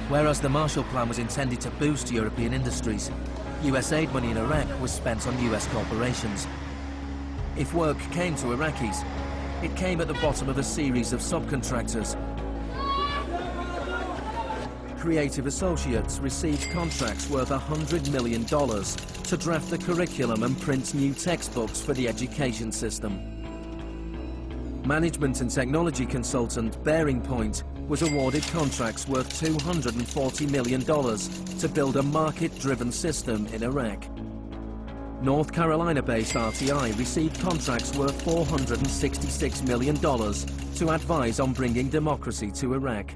Whereas the Marshall Plan was intended to boost European industries, US aid money in Iraq was spent on US corporations. If work came to Iraqis, it came at the bottom of a series of subcontractors. Creative associates received contracts worth $100 million to draft the curriculum and print new textbooks for the education system. Management and technology consultant Bearing Point was awarded contracts worth $240 million to build a market-driven system in Iraq. North Carolina-based RTI received contracts worth $466 million to advise on bringing democracy to Iraq.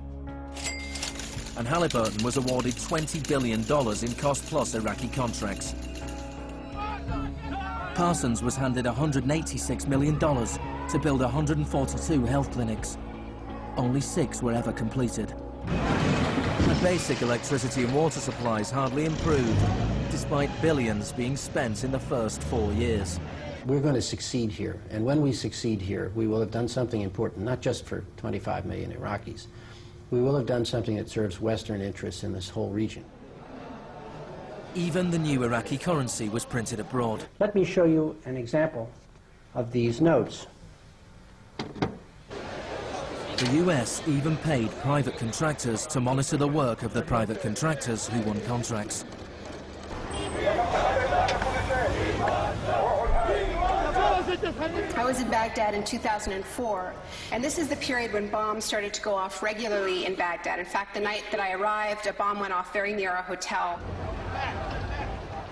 And Halliburton was awarded $20 billion in cost-plus Iraqi contracts. Parsons was handed $186 million to build 142 health clinics. Only 6 were ever completed. And basic electricity and water supplies hardly improved, despite billions being spent in the first 4 years. We're going to succeed here, and when we succeed here, we will have done something important, not just for 25 million Iraqis. We will have done something that serves Western interests in this whole region. Even the new Iraqi currency was printed abroad. Let me show you an example of these notes. The US even paid private contractors to monitor the work of the private contractors who won contracts. I was in Baghdad in 2004, and this is the period when bombs started to go off regularly in Baghdad. In fact, the night that I arrived, a bomb went off very near our hotel.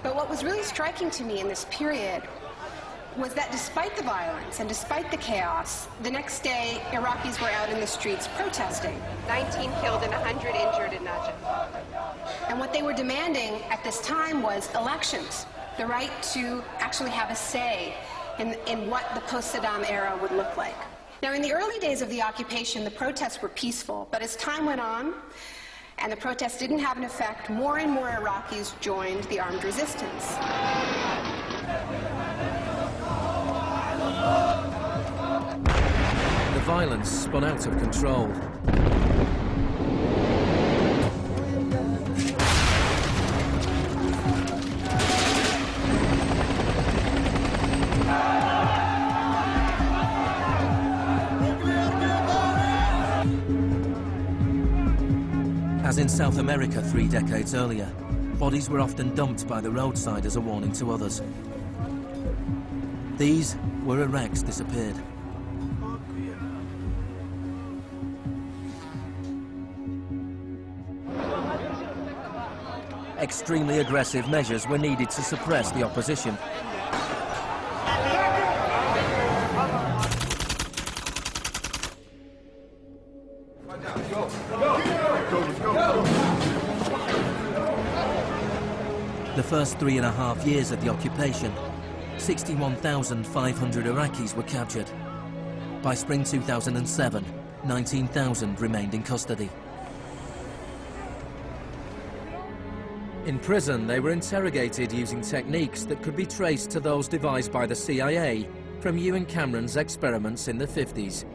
But what was really striking to me in this period was that despite the violence and despite the chaos, the next day, Iraqis were out in the streets protesting. 19 killed and 100 injured in Najaf. And what they were demanding at this time was elections, the right to actually have a say in what the post-Saddam era would look like. Now, in the early days of the occupation, the protests were peaceful, but as time went on, and the protests didn't have an effect, more and more Iraqis joined the armed resistance. The violence spun out of control. As in South America 3 decades earlier, bodies were often dumped by the roadside as a warning to others. These were Iraq's disappeared. Extremely aggressive measures were needed to suppress the opposition. The first 3.5 years of the occupation, 61,500 Iraqis were captured. By spring 2007, 19,000 remained in custody. In prison, they were interrogated using techniques that could be traced to those devised by the CIA from Ewan Cameron's experiments in the 50s.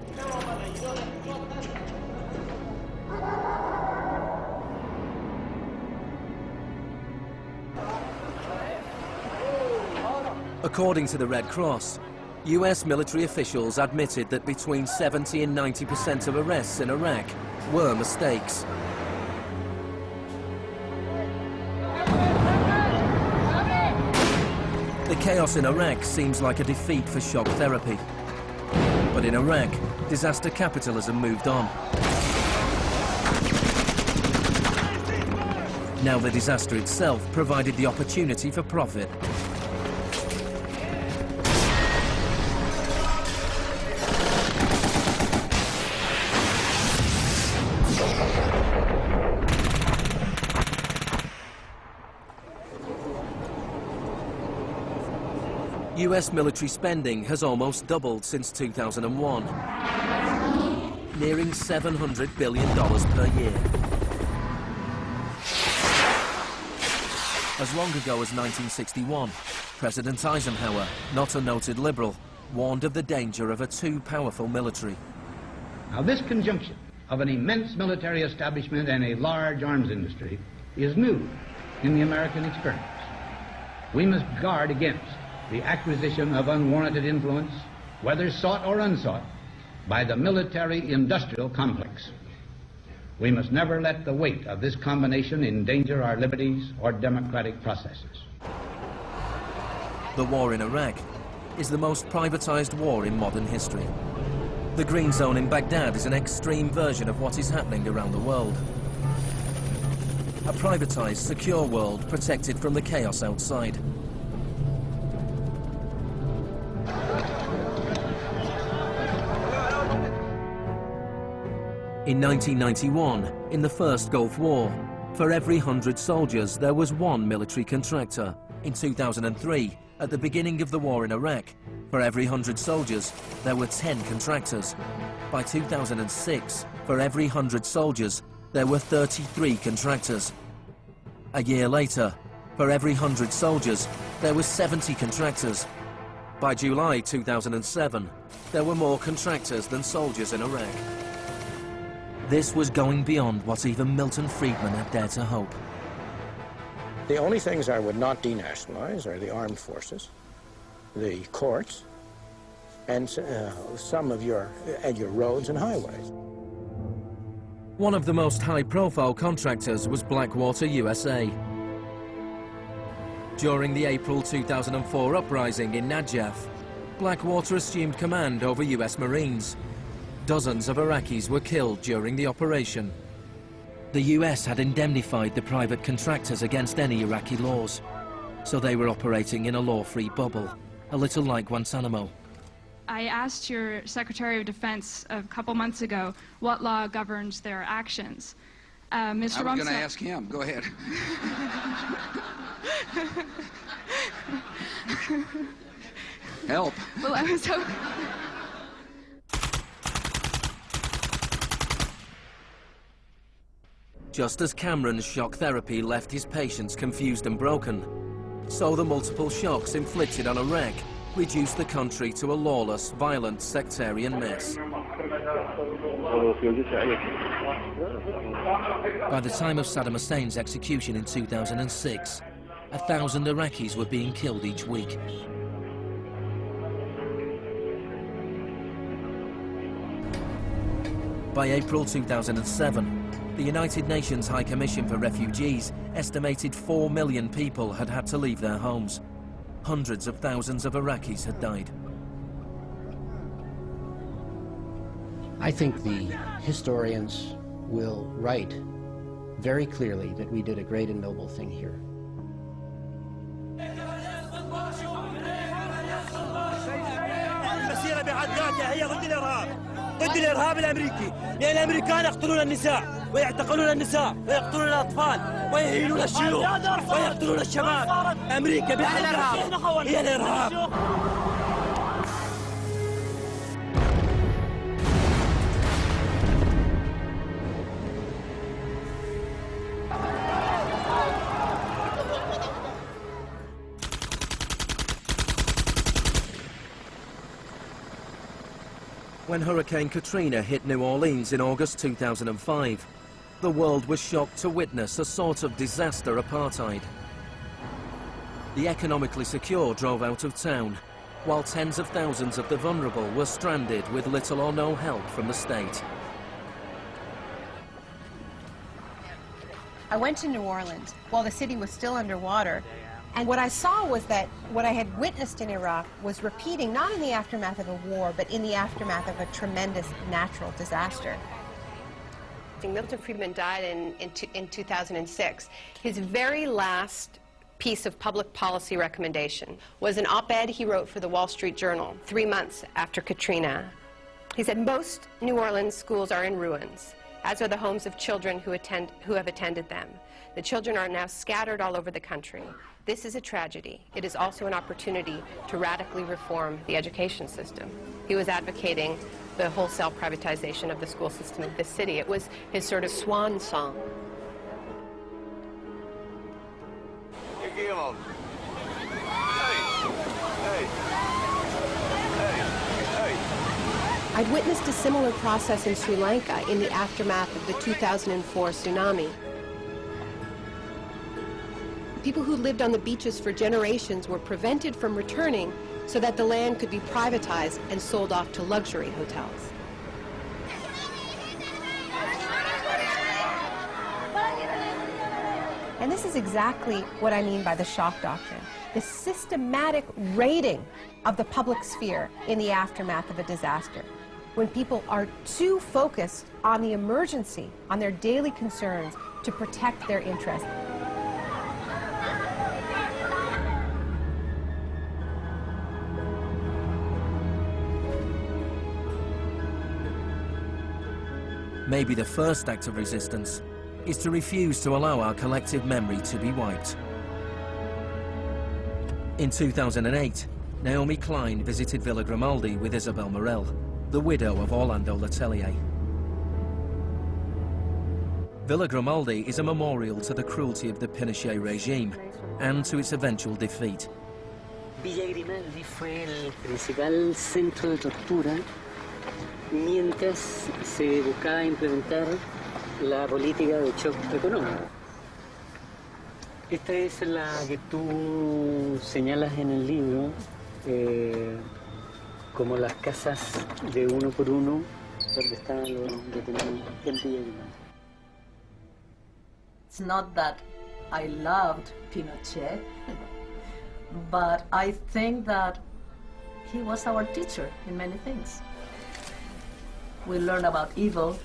According to the Red Cross, US military officials admitted that between 70 and 90% of arrests in Iraq were mistakes. The chaos in Iraq seems like a defeat for shock therapy. But in Iraq, disaster capitalism moved on. Now the disaster itself provided the opportunity for profit. US military spending has almost doubled since 2001, nearing $700 billion per year. As long ago as 1961, President Eisenhower, not a noted liberal, warned of the danger of a too powerful military. Now, this conjunction of an immense military establishment and a large arms industry is new in the American experience. We must guard against the acquisition of unwarranted influence, whether sought or unsought, by the military-industrial complex. We must never let the weight of this combination endanger our liberties or democratic processes. The war in Iraq is the most privatized war in modern history. The Green Zone in Baghdad is an extreme version of what is happening around the world. A privatized, secure world protected from the chaos outside. In 1991, in the First Gulf War, for every 100 soldiers, there was one military contractor. In 2003, at the beginning of the war in Iraq, for every 100 soldiers, there were 10 contractors. By 2006, for every 100 soldiers, there were 33 contractors. A year later, for every 100 soldiers, there were 70 contractors. By July 2007, there were more contractors than soldiers in Iraq. This was going beyond what even Milton Friedman had dared to hope. The only things I would not denationalize are the armed forces, the courts, and some of your roads and highways. One of the most high-profile contractors was Blackwater USA. During the April 2004 uprising in Najaf, Blackwater assumed command over US Marines. Dozens of Iraqis were killed during the operation. The US had indemnified the private contractors against any Iraqi laws, so they were operating in a law-free bubble, a little like Guantanamo. I asked your Secretary of Defense a couple months ago what law governs their actions. Mr. Rumsfeld... I was going to ask him. Go ahead. Help. Well, I was hoping... Just as Cameron's shock therapy left his patients confused and broken, so the multiple shocks inflicted on Iraq reduced the country to a lawless, violent, sectarian mess. By the time of Saddam Hussein's execution in 2006, 1,000 Iraqis were being killed each week. By April 2007, the United Nations High Commission for Refugees estimated 4 million people had had to leave their homes. Hundreds of thousands of Iraqis had died. I think the historians will write very clearly that we did a great and noble thing here. المسيرة بحد ذاتها هي ضد الإرهاب، ضد الإرهاب الأمريكي، لأن الأمريكان يقتلون النساء ويعتقلون النساء ويقتلون الأطفال ويهينون الشيوخ ويقتلون الشباب. أمريكا بحد ذاتها هي الإرهاب. When Hurricane Katrina hit New Orleans in August 2005, the world was shocked to witness a sort of disaster apartheid. The economically secure drove out of town, while tens of thousands of the vulnerable were stranded with little or no help from the state. I went to New Orleans while the city was still underwater, and what I saw was that what I had witnessed in Iraq was repeating, not in the aftermath of a war, but in the aftermath of a tremendous natural disaster. Milton Friedman died in 2006. His very last piece of public policy recommendation was an op-ed he wrote for the Wall Street Journal 3 months after Katrina. He said, most New Orleans schools are in ruins, as are the homes of children who have attended them. The children are now scattered all over the country. This is a tragedy. It is also an opportunity to radically reform the education system. He was advocating the wholesale privatization of the school system of this city. It was his sort of swan song. I'd witnessed a similar process in Sri Lanka in the aftermath of the 2004 tsunami. People who lived on the beaches for generations were prevented from returning so that the land could be privatized and sold off to luxury hotels. And this is exactly what I mean by the shock doctrine, the systematic raiding of the public sphere in the aftermath of a disaster, when people are too focused on the emergency, on their daily concerns, to protect their interests. Maybe the first act of resistance is to refuse to allow our collective memory to be wiped. In 2008, Naomi Klein visited Villa Grimaldi with Isabel Morel, the widow of Orlando Letelier. Villa Grimaldi is a memorial to the cruelty of the Pinochet regime and to its eventual defeat. Villa Grimaldi fue el principal centro de tortura mientras se buscaba implementar la política de shock económico. Esta es la que tú señalas en el libro como las casas de uno por uno donde estaban los detenidos en Villa Grimaldi. It's not that I loved Pinochet, but I think that he was our teacher in many things. We learn about evil.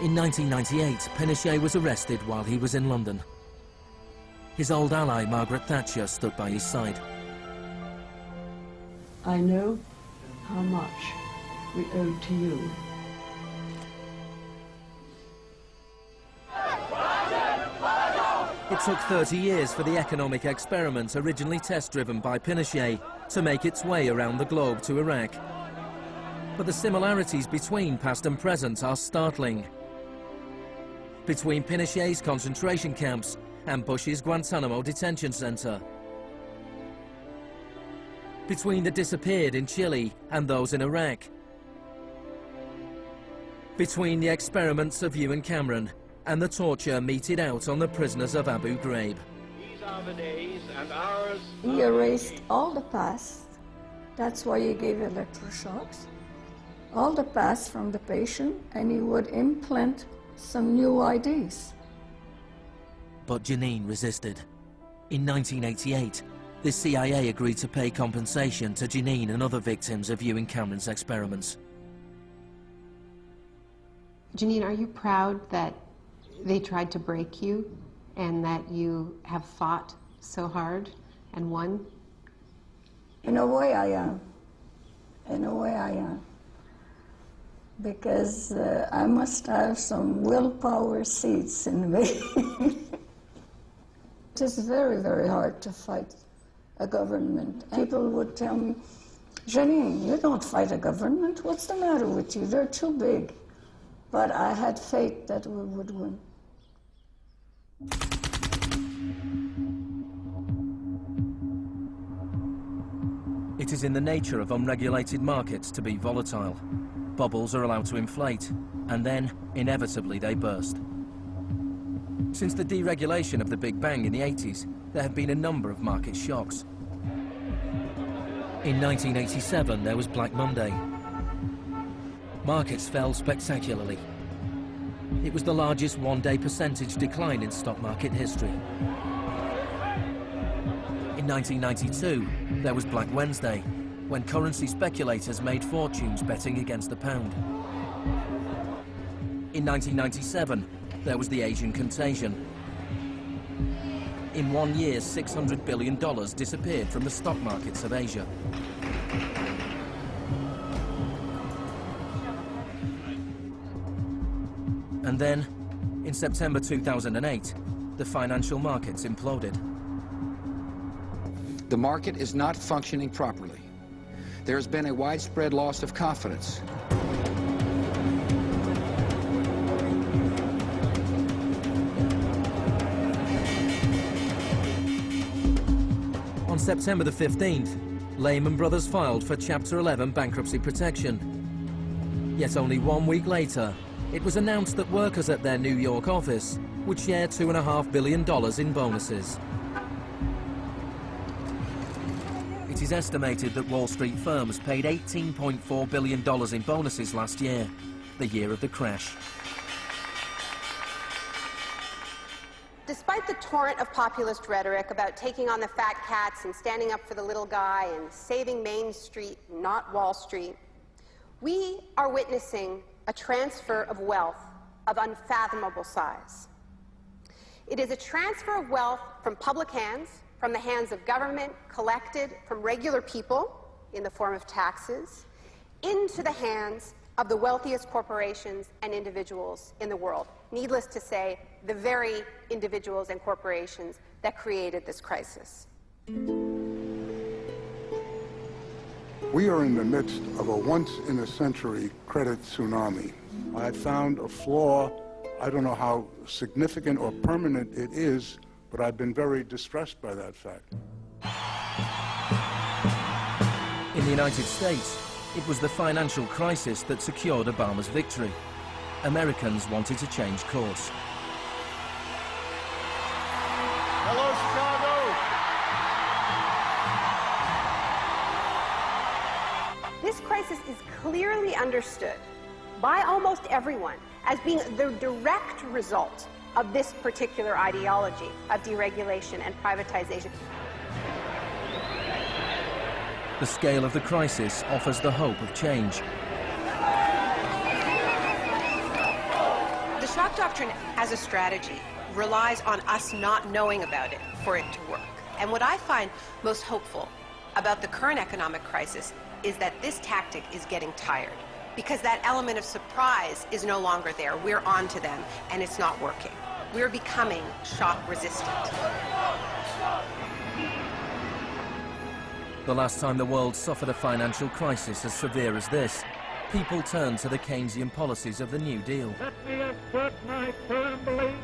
In 1998, Pinochet was arrested while he was in London. His old ally, Margaret Thatcher, stood by his side. I know how much we owe to you. It took 30 years for the economic experiment originally test-driven by Pinochet to make its way around the globe to Iraq. But the similarities between past and present are startling. Between Pinochet's concentration camps and Bush's Guantanamo detention center. Between the disappeared in Chile and those in Iraq. Between the experiments of Ewan Cameron and the torture meted out on the prisoners of Abu Ghraib. These are the days and hours. He erased all the past. That's why he gave electroshocks. All the past from the patient, and he would implant some new ideas. But Janine resisted. In 1988, the CIA agreed to pay compensation to Janine and other victims of Ewan Cameron's experiments. Janine, are you proud that they tried to break you and that you have fought so hard and won? In a way I am. In a way I am. Because I must have some willpower seeds in me. It is very, very hard to fight a government. People would tell me, Janine, you don't fight a government. What's the matter with you? They're too big. But I had faith that we would win. It is in the nature of unregulated markets to be volatile. Bubbles are allowed to inflate, and then, inevitably, they burst. Since the deregulation of the Big Bang in the 80s, there have been a number of market shocks. In 1987, there was Black Monday. Markets fell spectacularly. It was the largest one-day percentage decline in stock market history. In 1992, there was Black Wednesday, when currency speculators made fortunes betting against the pound. In 1997, there was the Asian contagion. In 1 year, $600 billion disappeared from the stock markets of Asia. And then, in September 2008, the financial markets imploded. The market is not functioning properly. There has been a widespread loss of confidence. On September the 15th, Lehman Brothers filed for Chapter 11 bankruptcy protection. Yet only 1 week later, it was announced that workers at their New York office would share $2.5 billion in bonuses. It is estimated that Wall Street firms paid $18.4 billion in bonuses last year, the year of the crash. Despite the torrent of populist rhetoric about taking on the fat cats and standing up for the little guy and saving Main Street, not Wall Street, we are witnessing a transfer of wealth of unfathomable size. It is a transfer of wealth from public hands, from the hands of government, collected from regular people in the form of taxes, into the hands of the wealthiest corporations and individuals in the world. Needless to say, the very individuals and corporations that created this crisis. We are in the midst of a once-in-a-century credit tsunami. I found a flaw. I don't know how significant or permanent it is, but I've been very distressed by that fact. In the United States, it was the financial crisis that secured Obama's victory. Americans wanted to change course. Hello, Chicago! This crisis is clearly understood by almost everyone as being the direct result of this particular ideology of deregulation and privatization. The scale of the crisis offers the hope of change. The shock doctrine as a strategy relies on us not knowing about it for it to work. And what I find most hopeful about the current economic crisis is that this tactic is getting tired, because that element of surprise is no longer there. We're on to them, and it's not working. We're becoming shock resistant. The last time the world suffered a financial crisis as severe as this, people turned to the Keynesian policies of the New Deal. Let me assert my firm belief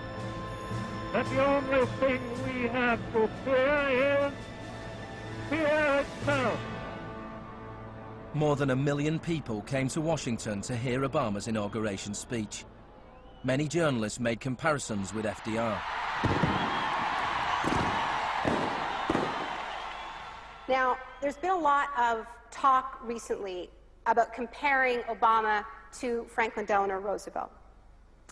that the only thing we have to fear is fear itself. More than 1 million people came to Washington to hear Obama's inauguration speech. Many journalists made comparisons with FDR. Now, there's been a lot of talk recently about comparing Obama to Franklin Delano Roosevelt.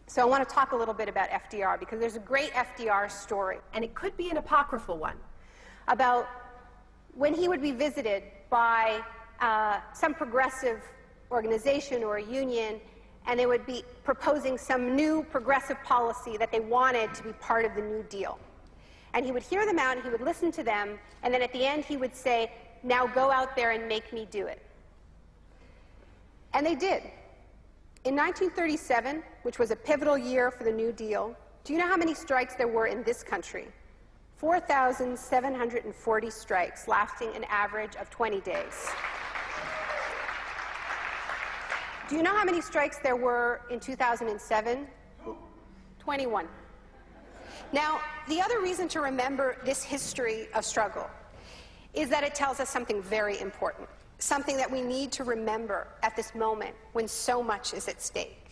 So I want to talk a little bit about FDR, because there's a great FDR story, and it could be an apocryphal one, about when he would be visited by some progressive organization or a union, and they would be proposing some new progressive policy that they wanted to be part of the New Deal. And he would hear them out, and he would listen to them, and then at the end he would say, now go out there and make me do it. And they did. In 1937, which was a pivotal year for the New Deal, do you know how many strikes there were in this country? 4,740 strikes, lasting an average of 20 days. Do you know how many strikes there were in 2007? 21. Now, the other reason to remember this history of struggle is that it tells us something very important, something that we need to remember at this moment when so much is at stake.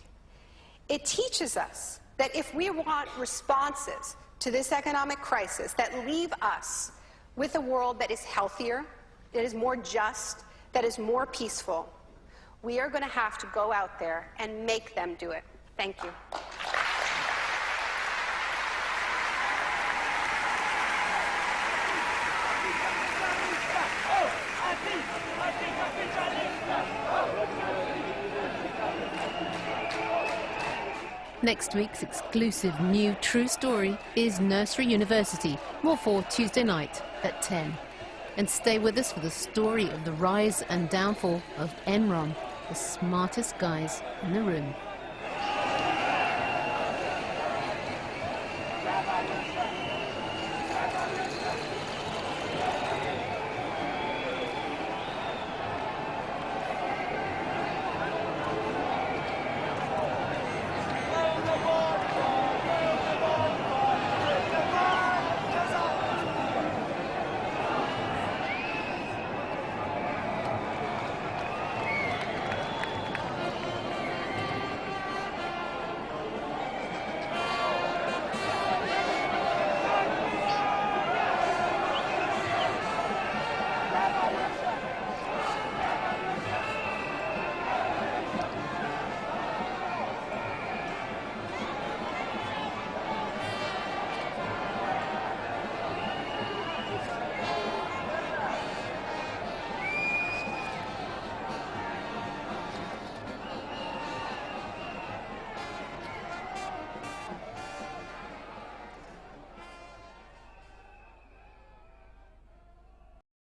It teaches us that if we want responses to this economic crisis that leave us with a world that is healthier, that is more just, that is more peaceful, we are going to have to go out there and make them do it. Thank you. Next week's exclusive new true story is Nursery University, more for Tuesday night at 10. And stay with us for the story of the rise and downfall of Enron, the smartest guys in the room.